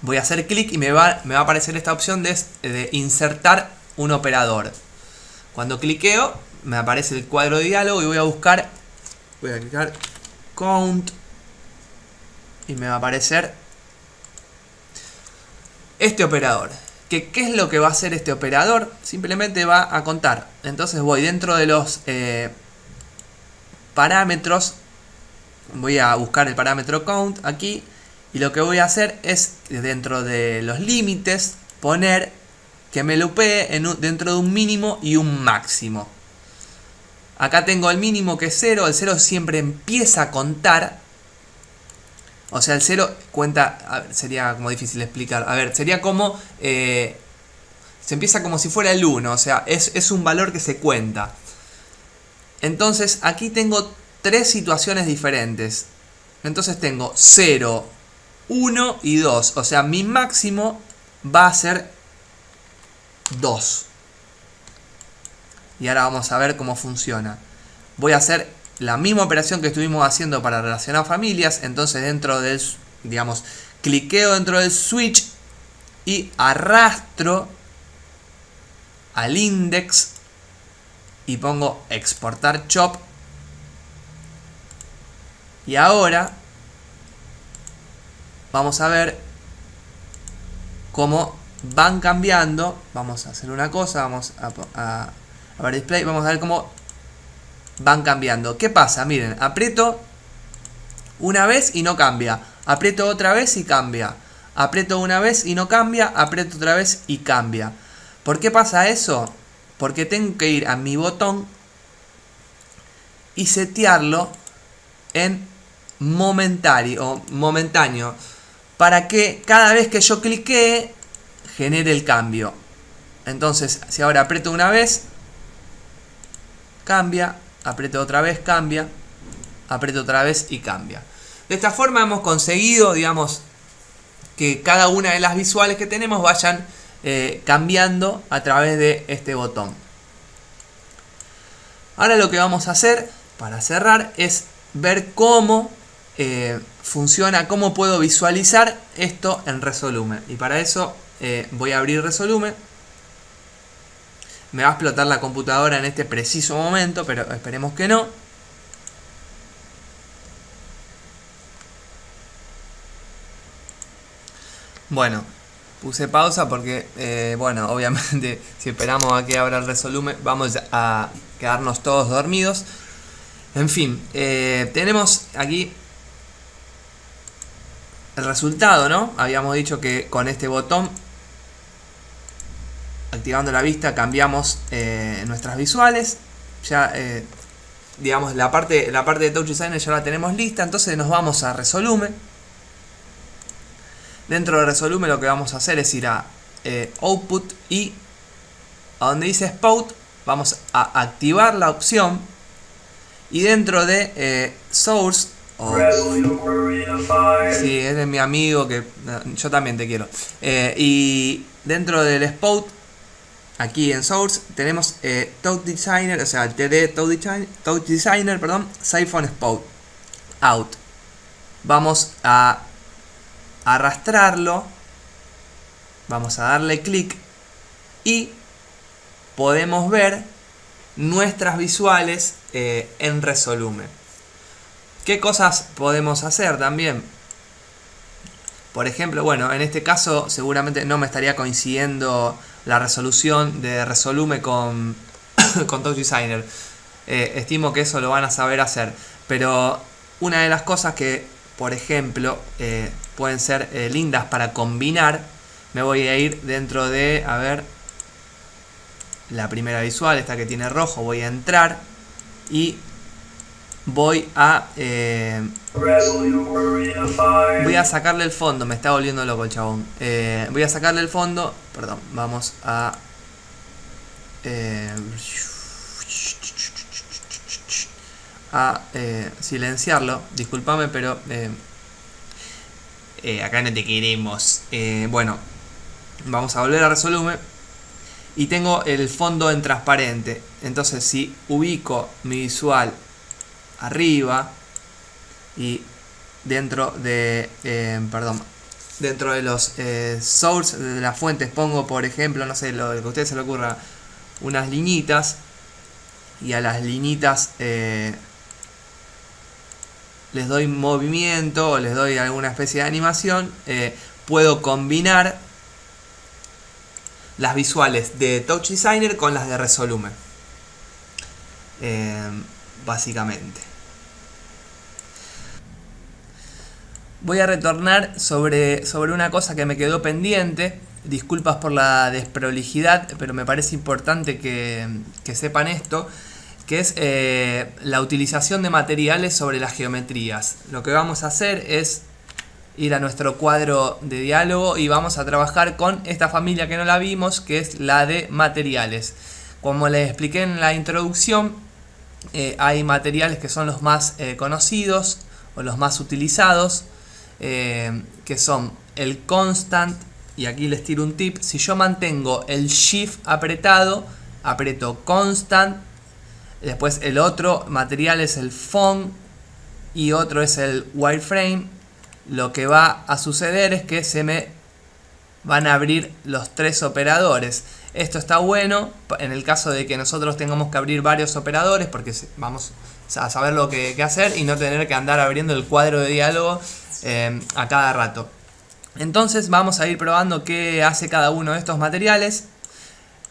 Voy a hacer clic y me va a aparecer esta opción de insertar un operador. Cuando cliqueo me aparece el cuadro de diálogo y voy a clicar count y me va a aparecer este operador. ¿Qué es lo que va a hacer este operador? Simplemente va a contar. Entonces voy dentro de los parámetros, voy a buscar el parámetro count aquí. Y lo que voy a hacer es, dentro de los límites, poner que me loopee dentro de un mínimo y un máximo. Acá tengo el mínimo, que es 0. El 0 siempre empieza a contar. O sea, el 0 cuenta... A ver, sería como difícil de explicar. A ver, sería como... se empieza como si fuera el 1. O sea, es un valor que se cuenta. Entonces, aquí tengo tres situaciones diferentes. Entonces tengo 0... 1 y 2, o sea, mi máximo va a ser 2. Y ahora vamos a ver cómo funciona. Voy a hacer la misma operación que estuvimos haciendo para relacionar familias. Entonces dentro del, digamos, cliqueo dentro del switch y arrastro al index y pongo exportar chop. Y ahora vamos a ver cómo van cambiando. Vamos a hacer una cosa, vamos a ver display, vamos a ver cómo van cambiando. ¿Qué pasa? Miren, aprieto una vez y no cambia, aprieto otra vez y cambia, aprieto una vez y no cambia, aprieto otra vez y cambia. ¿Por qué pasa eso? Porque tengo que ir a mi botón y setearlo en momentáneo para que cada vez que yo cliquee genere el cambio. Entonces, si ahora aprieto una vez, cambia, aprieto otra vez, cambia, aprieto otra vez y cambia. De esta forma hemos conseguido, digamos, que cada una de las visuales que tenemos vayan cambiando a través de este botón. Ahora lo que vamos a hacer para cerrar es ver cómo funciona, cómo puedo visualizar esto en Resolume. Y para eso voy a abrir Resolume. Me va a explotar la computadora en este preciso momento, pero esperemos que no. Bueno, puse pausa porque, bueno, obviamente si esperamos a que abra el Resolume vamos a quedarnos todos dormidos. En fin, tenemos aquí el resultado, ¿no? Habíamos dicho que con este botón, activando la vista, cambiamos nuestras visuales. Ya, digamos, la parte de Touch Designer ya la tenemos lista. Entonces nos vamos a Resolume. Dentro de Resolume lo que vamos a hacer es ir a Output y a donde dice Spout vamos a activar la opción. Y dentro de Source, sí, es de mi amigo que yo también te quiero. Y dentro del Spout, aquí en Source, tenemos Touch Designer, o sea, el TD Touch Designer, perdón, Siphon Spout Out. Vamos a arrastrarlo, vamos a darle clic y podemos ver nuestras visuales en Resolume. ¿Qué cosas podemos hacer también? Por ejemplo, bueno, en este caso seguramente no me estaría coincidiendo la resolución de Resolume con Touch Designer. Estimo que eso lo van a saber hacer. Pero una de las cosas que, por ejemplo, pueden ser lindas para combinar, me voy a ir dentro de, a ver, la primera visual, esta que tiene rojo, voy a entrar y voy a sacarle el fondo. Me está volviendo loco el chabón. Voy a sacarle el fondo, perdón, vamos a silenciarlo, discúlpame, pero acá no te queremos. Bueno, vamos a volver a Resolume y tengo el fondo en transparente. Entonces si ubico mi visual arriba y dentro de dentro de los source de las fuentes pongo, por ejemplo, no sé, lo que a ustedes se le ocurra, unas liñitas, y a las liñitas les doy movimiento o les doy alguna especie de animación, puedo combinar las visuales de Touch Designer con las de Resolume, básicamente. Voy a retornar sobre una cosa que me quedó pendiente. Disculpas por la desprolijidad, pero me parece importante que sepan esto, que es la utilización de materiales sobre las geometrías. Lo que vamos a hacer es ir a nuestro cuadro de diálogo y vamos a trabajar con esta familia que no la vimos, que es la de materiales. Como les expliqué en la introducción, hay materiales que son los más conocidos o los más utilizados, que son el constant. Y aquí les tiro un tip: si yo mantengo el shift apretado, aprieto constant, después el otro material es el font y otro es el wireframe. Lo que va a suceder es que se me van a abrir los tres operadores. Esto está bueno en el caso de que nosotros tengamos que abrir varios operadores, porque vamos a saber lo que hacer y no tener que andar abriendo el cuadro de diálogo a cada rato. Entonces vamos a ir probando qué hace cada uno de estos materiales.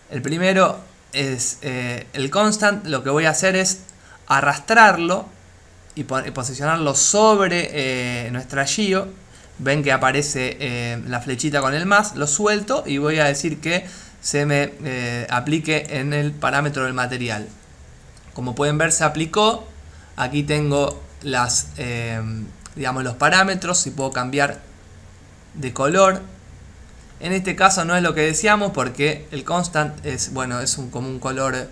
El primero es el constant. Lo que voy a hacer es arrastrarlo y posicionarlo sobre nuestra Geo. Ven que aparece la flechita con el más. Lo suelto y voy a decir que se me aplique en el parámetro del material. Como pueden ver, se aplicó. Aquí tengo digamos, los parámetros. Si puedo cambiar de color. En este caso no es lo que decíamos, porque el constant es, bueno, es como un color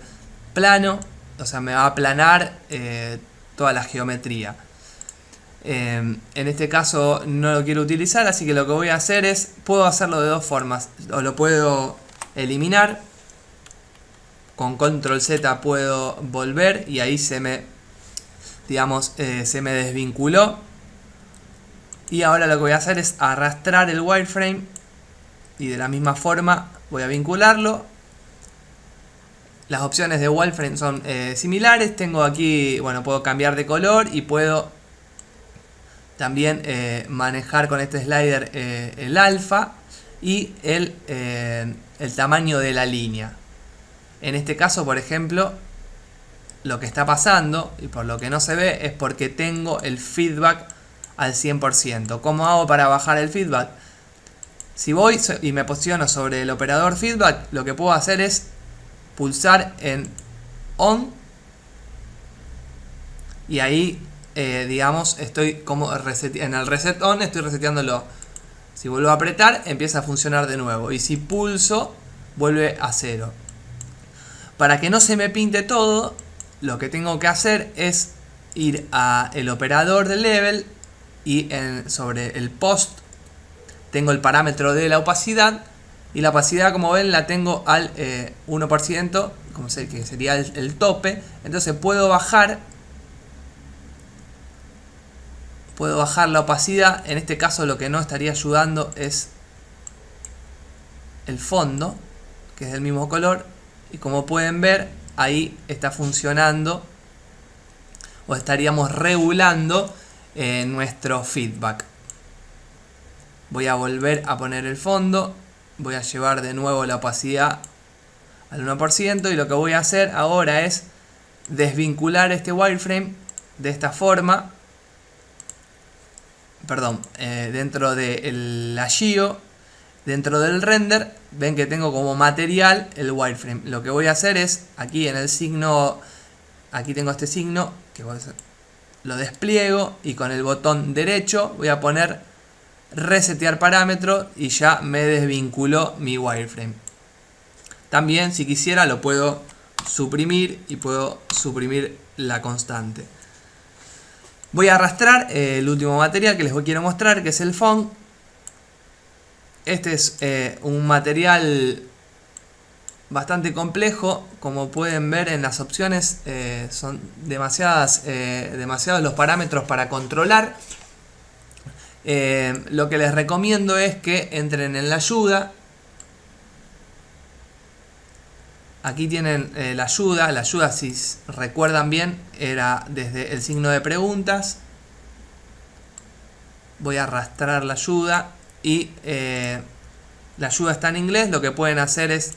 plano, o sea, me va a aplanar toda la geometría. En este caso no lo quiero utilizar, así que lo que voy a hacer es, puedo hacerlo de dos formas. O lo puedo eliminar, con control Z puedo volver y ahí se me, digamos, se me desvinculó. Y ahora lo que voy a hacer es arrastrar el wireframe y de la misma forma voy a vincularlo. Las opciones de wireframe son similares. Tengo aquí, bueno, puedo cambiar de color y puedo también manejar con este slider el alfa y el tamaño de la línea. En este caso, por ejemplo, lo que está pasando y por lo que no se ve es porque tengo el feedback al 100%. ¿Cómo hago para bajar el feedback? Si voy y me posiciono sobre el operador feedback, lo que puedo hacer es pulsar en on y ahí digamos estoy como en el reset on, estoy reseteándolo. Si vuelvo a apretar, empieza a funcionar de nuevo, y si pulso, vuelve a 0. Para que no se me pinte todo, lo que tengo que hacer es ir a el operador de level y sobre el post tengo el parámetro de la opacidad, y la opacidad, como ven, la tengo al 1%, que sería el tope. Entonces puedo bajar la opacidad. En este caso lo que no estaría ayudando es el fondo, que es del mismo color, y como pueden ver, ahí está funcionando, o estaríamos regulando nuestro feedback. Voy a volver a poner el fondo, voy a llevar de nuevo la opacidad al 1%, y lo que voy a hacer ahora es desvincular este wireframe de esta forma. Perdón, dentro de la Geo, dentro del render, ven que tengo como material el wireframe. Lo que voy a hacer es, aquí en el signo, aquí tengo este signo, que lo despliego y con el botón derecho voy a poner resetear parámetro y ya me desvinculó mi wireframe. También, si quisiera, lo puedo suprimir y puedo suprimir la constante. Voy a arrastrar el último material que les quiero mostrar, que es el font. Este es un material bastante complejo. Como pueden ver en las opciones, son demasiados los parámetros para controlar. Lo que les recomiendo es que entren en la ayuda. Aquí tienen la ayuda. La ayuda, si recuerdan bien, era desde el signo de preguntas. Voy a arrastrar la ayuda y la ayuda está en inglés. Lo que pueden hacer es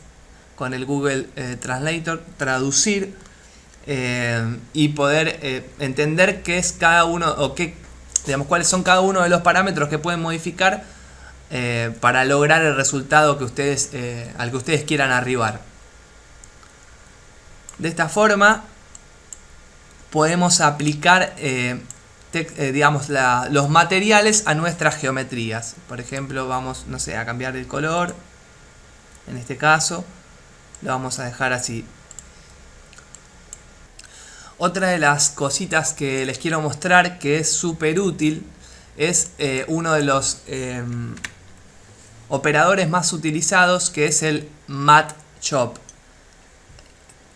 con el Google Translator traducir y poder entender qué es cada uno, o digamos, cuáles son cada uno de los parámetros que pueden modificar para lograr el resultado que al que ustedes quieran arribar. De esta forma podemos aplicar digamos, los materiales a nuestras geometrías. Por ejemplo, vamos, no sé, a cambiar el color. En este caso lo vamos a dejar así. Otra de las cositas que les quiero mostrar, que es súper útil, es uno de los operadores más utilizados, que es el matchop.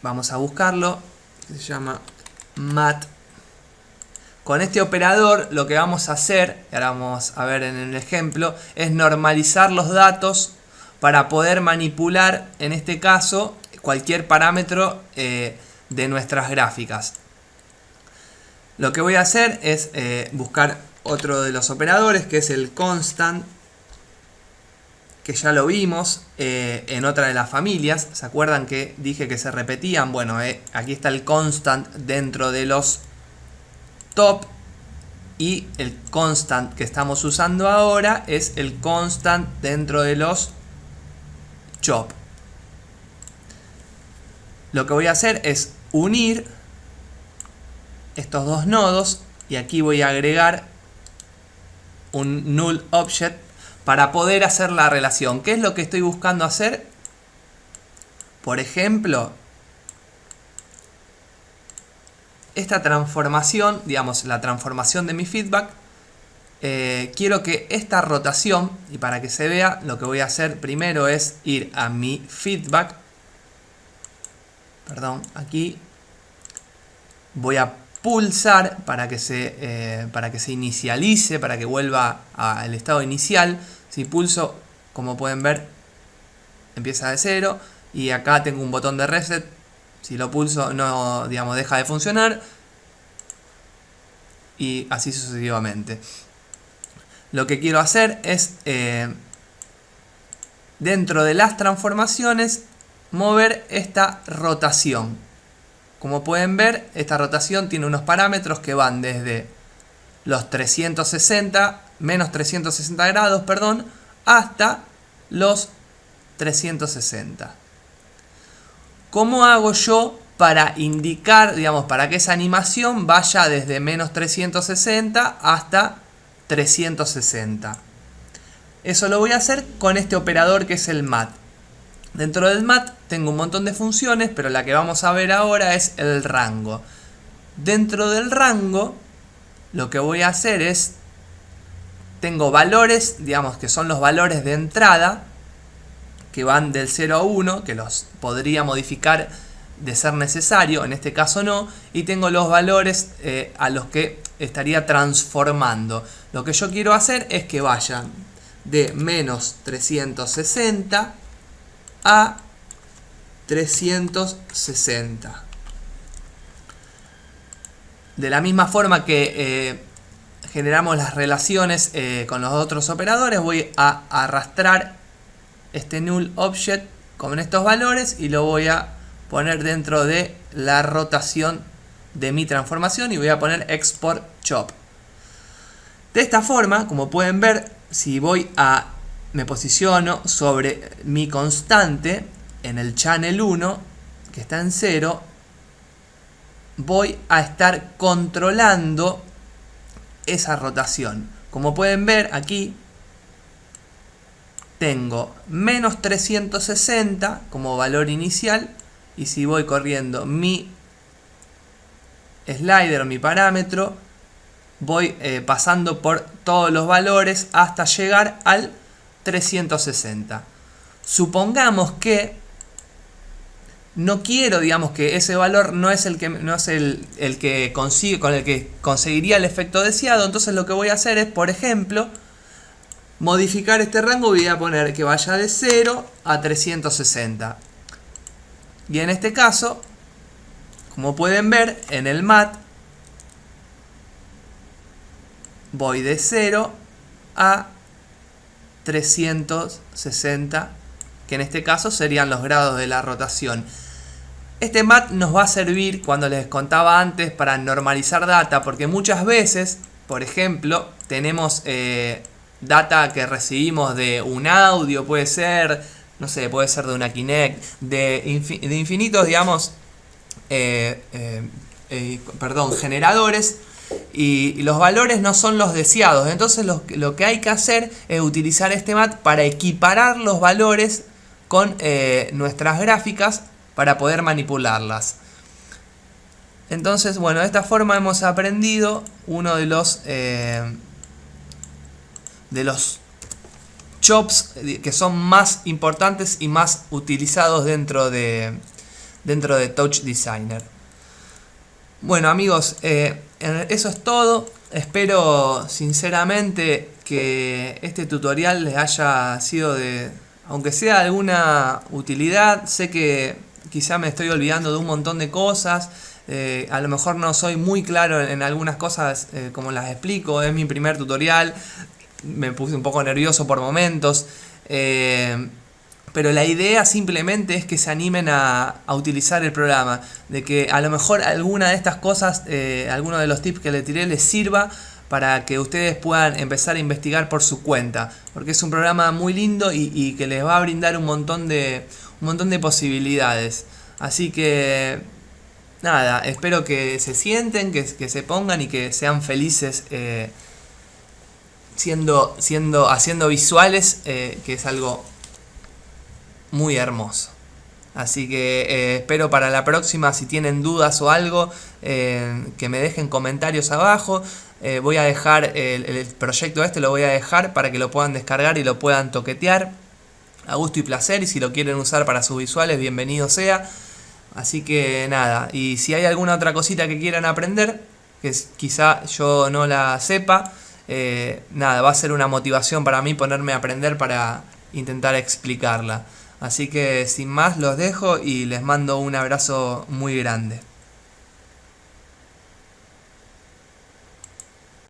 Vamos a buscarlo. Se llama mat. Con este operador lo que vamos a hacer, y ahora vamos a ver en el ejemplo, es normalizar los datos para poder manipular, en este caso, cualquier parámetro de nuestras gráficas. Lo que voy a hacer es buscar otro de los operadores, que es el constant, que ya lo vimos en otra de las familias. ¿Se acuerdan que dije que se repetían? Bueno, aquí está el constant dentro de los top, y el constant que estamos usando ahora es el constant dentro de los chop. Lo que voy a hacer es unir estos dos nodos, y aquí voy a agregar un null object para poder hacer la relación. ¿Qué es lo que estoy buscando hacer? Por ejemplo, esta transformación, digamos la transformación de mi feedback, quiero que esta rotación, y para que se vea, lo que voy a hacer primero es ir a mi feedback, perdón, aquí voy a pulsar para que se inicialice, para que vuelva al estado inicial. Si pulso, como pueden ver, empieza de cero, y acá tengo un botón de reset. Si lo pulso, no, digamos, deja de funcionar, y así sucesivamente. Lo que quiero hacer es dentro de las transformaciones mover esta rotación. Como pueden ver, esta rotación tiene unos parámetros que van desde los 360, menos 360 grados, perdón, hasta los 360. ¿Cómo hago yo para indicar, digamos, para que esa animación vaya desde menos 360 hasta 360? Eso lo voy a hacer con este operador que es el mat. Dentro del mat tengo un montón de funciones, pero la que vamos a ver ahora es el rango. Dentro del rango, lo que voy a hacer es, tengo valores, digamos que son los valores de entrada, que van del 0 a 1, que los podría modificar de ser necesario, en este caso no, y tengo los valores a los que estaría transformando. Lo que yo quiero hacer es que vayan de menos 360 a 360. De la misma forma que generamos las relaciones con los otros operadores, voy a arrastrar este null object con estos valores y lo voy a poner dentro de la rotación de mi transformación, y voy a poner export chop. De esta forma, como pueden ver, si me posiciono sobre mi constante en el channel 1, que está en 0, voy a estar controlando esa rotación. Como pueden ver aquí, tengo menos 360 como valor inicial, y si voy corriendo mi slider o mi parámetro, voy pasando por todos los valores hasta llegar al 360. Supongamos que no quiero, digamos, que ese valor no es el que consigue, con el que conseguiría el efecto deseado. Entonces lo que voy a hacer es, por ejemplo, modificar este rango. Voy a poner que vaya de 0 a 360. Y en este caso, como pueden ver en el mat, voy de 0 a 360, que en este caso serían los grados de la rotación. Este mat nos va a servir, cuando les contaba antes, para normalizar data, porque muchas veces, por ejemplo, tenemos data que recibimos de un audio, puede ser, no sé, puede ser de una Kinect, de infinitos, digamos, generadores, y los valores no son los deseados. Entonces lo que hay que hacer es utilizar este mat para equiparar los valores con nuestras gráficas para poder manipularlas. Entonces, bueno, de esta forma hemos aprendido uno de los chops que son más importantes y más utilizados dentro de dentro de Touch Designer. Bueno amigos, eso es todo. Espero sinceramente que este tutorial les haya sido aunque sea de alguna utilidad. Sé que quizá me estoy olvidando de un montón de cosas. A lo mejor no soy muy claro en algunas cosas como las explico. Es mi primer tutorial. Me puse un poco nervioso por momentos. Pero la idea simplemente es que se animen a utilizar el programa. De que a lo mejor alguna de estas cosas, alguno de los tips que les tiré les sirva para que ustedes puedan empezar a investigar por su cuenta. Porque es un programa muy lindo y que les va a brindar un montón de posibilidades. Así que nada, espero que se sienten, que se pongan y que sean felices haciendo visuales, que es algo muy hermoso. Así que espero para la próxima, si tienen dudas o algo, que me dejen comentarios abajo. Voy a dejar el proyecto lo voy a dejar para que lo puedan descargar y lo puedan toquetear a gusto y placer, y si lo quieren usar para sus visuales, bienvenido sea. Así que nada, y si hay alguna otra cosita que quieran aprender, que quizá yo no la sepa, nada, va a ser una motivación para mí ponerme a aprender para intentar explicarla. Así que sin más los dejo y les mando un abrazo muy grande.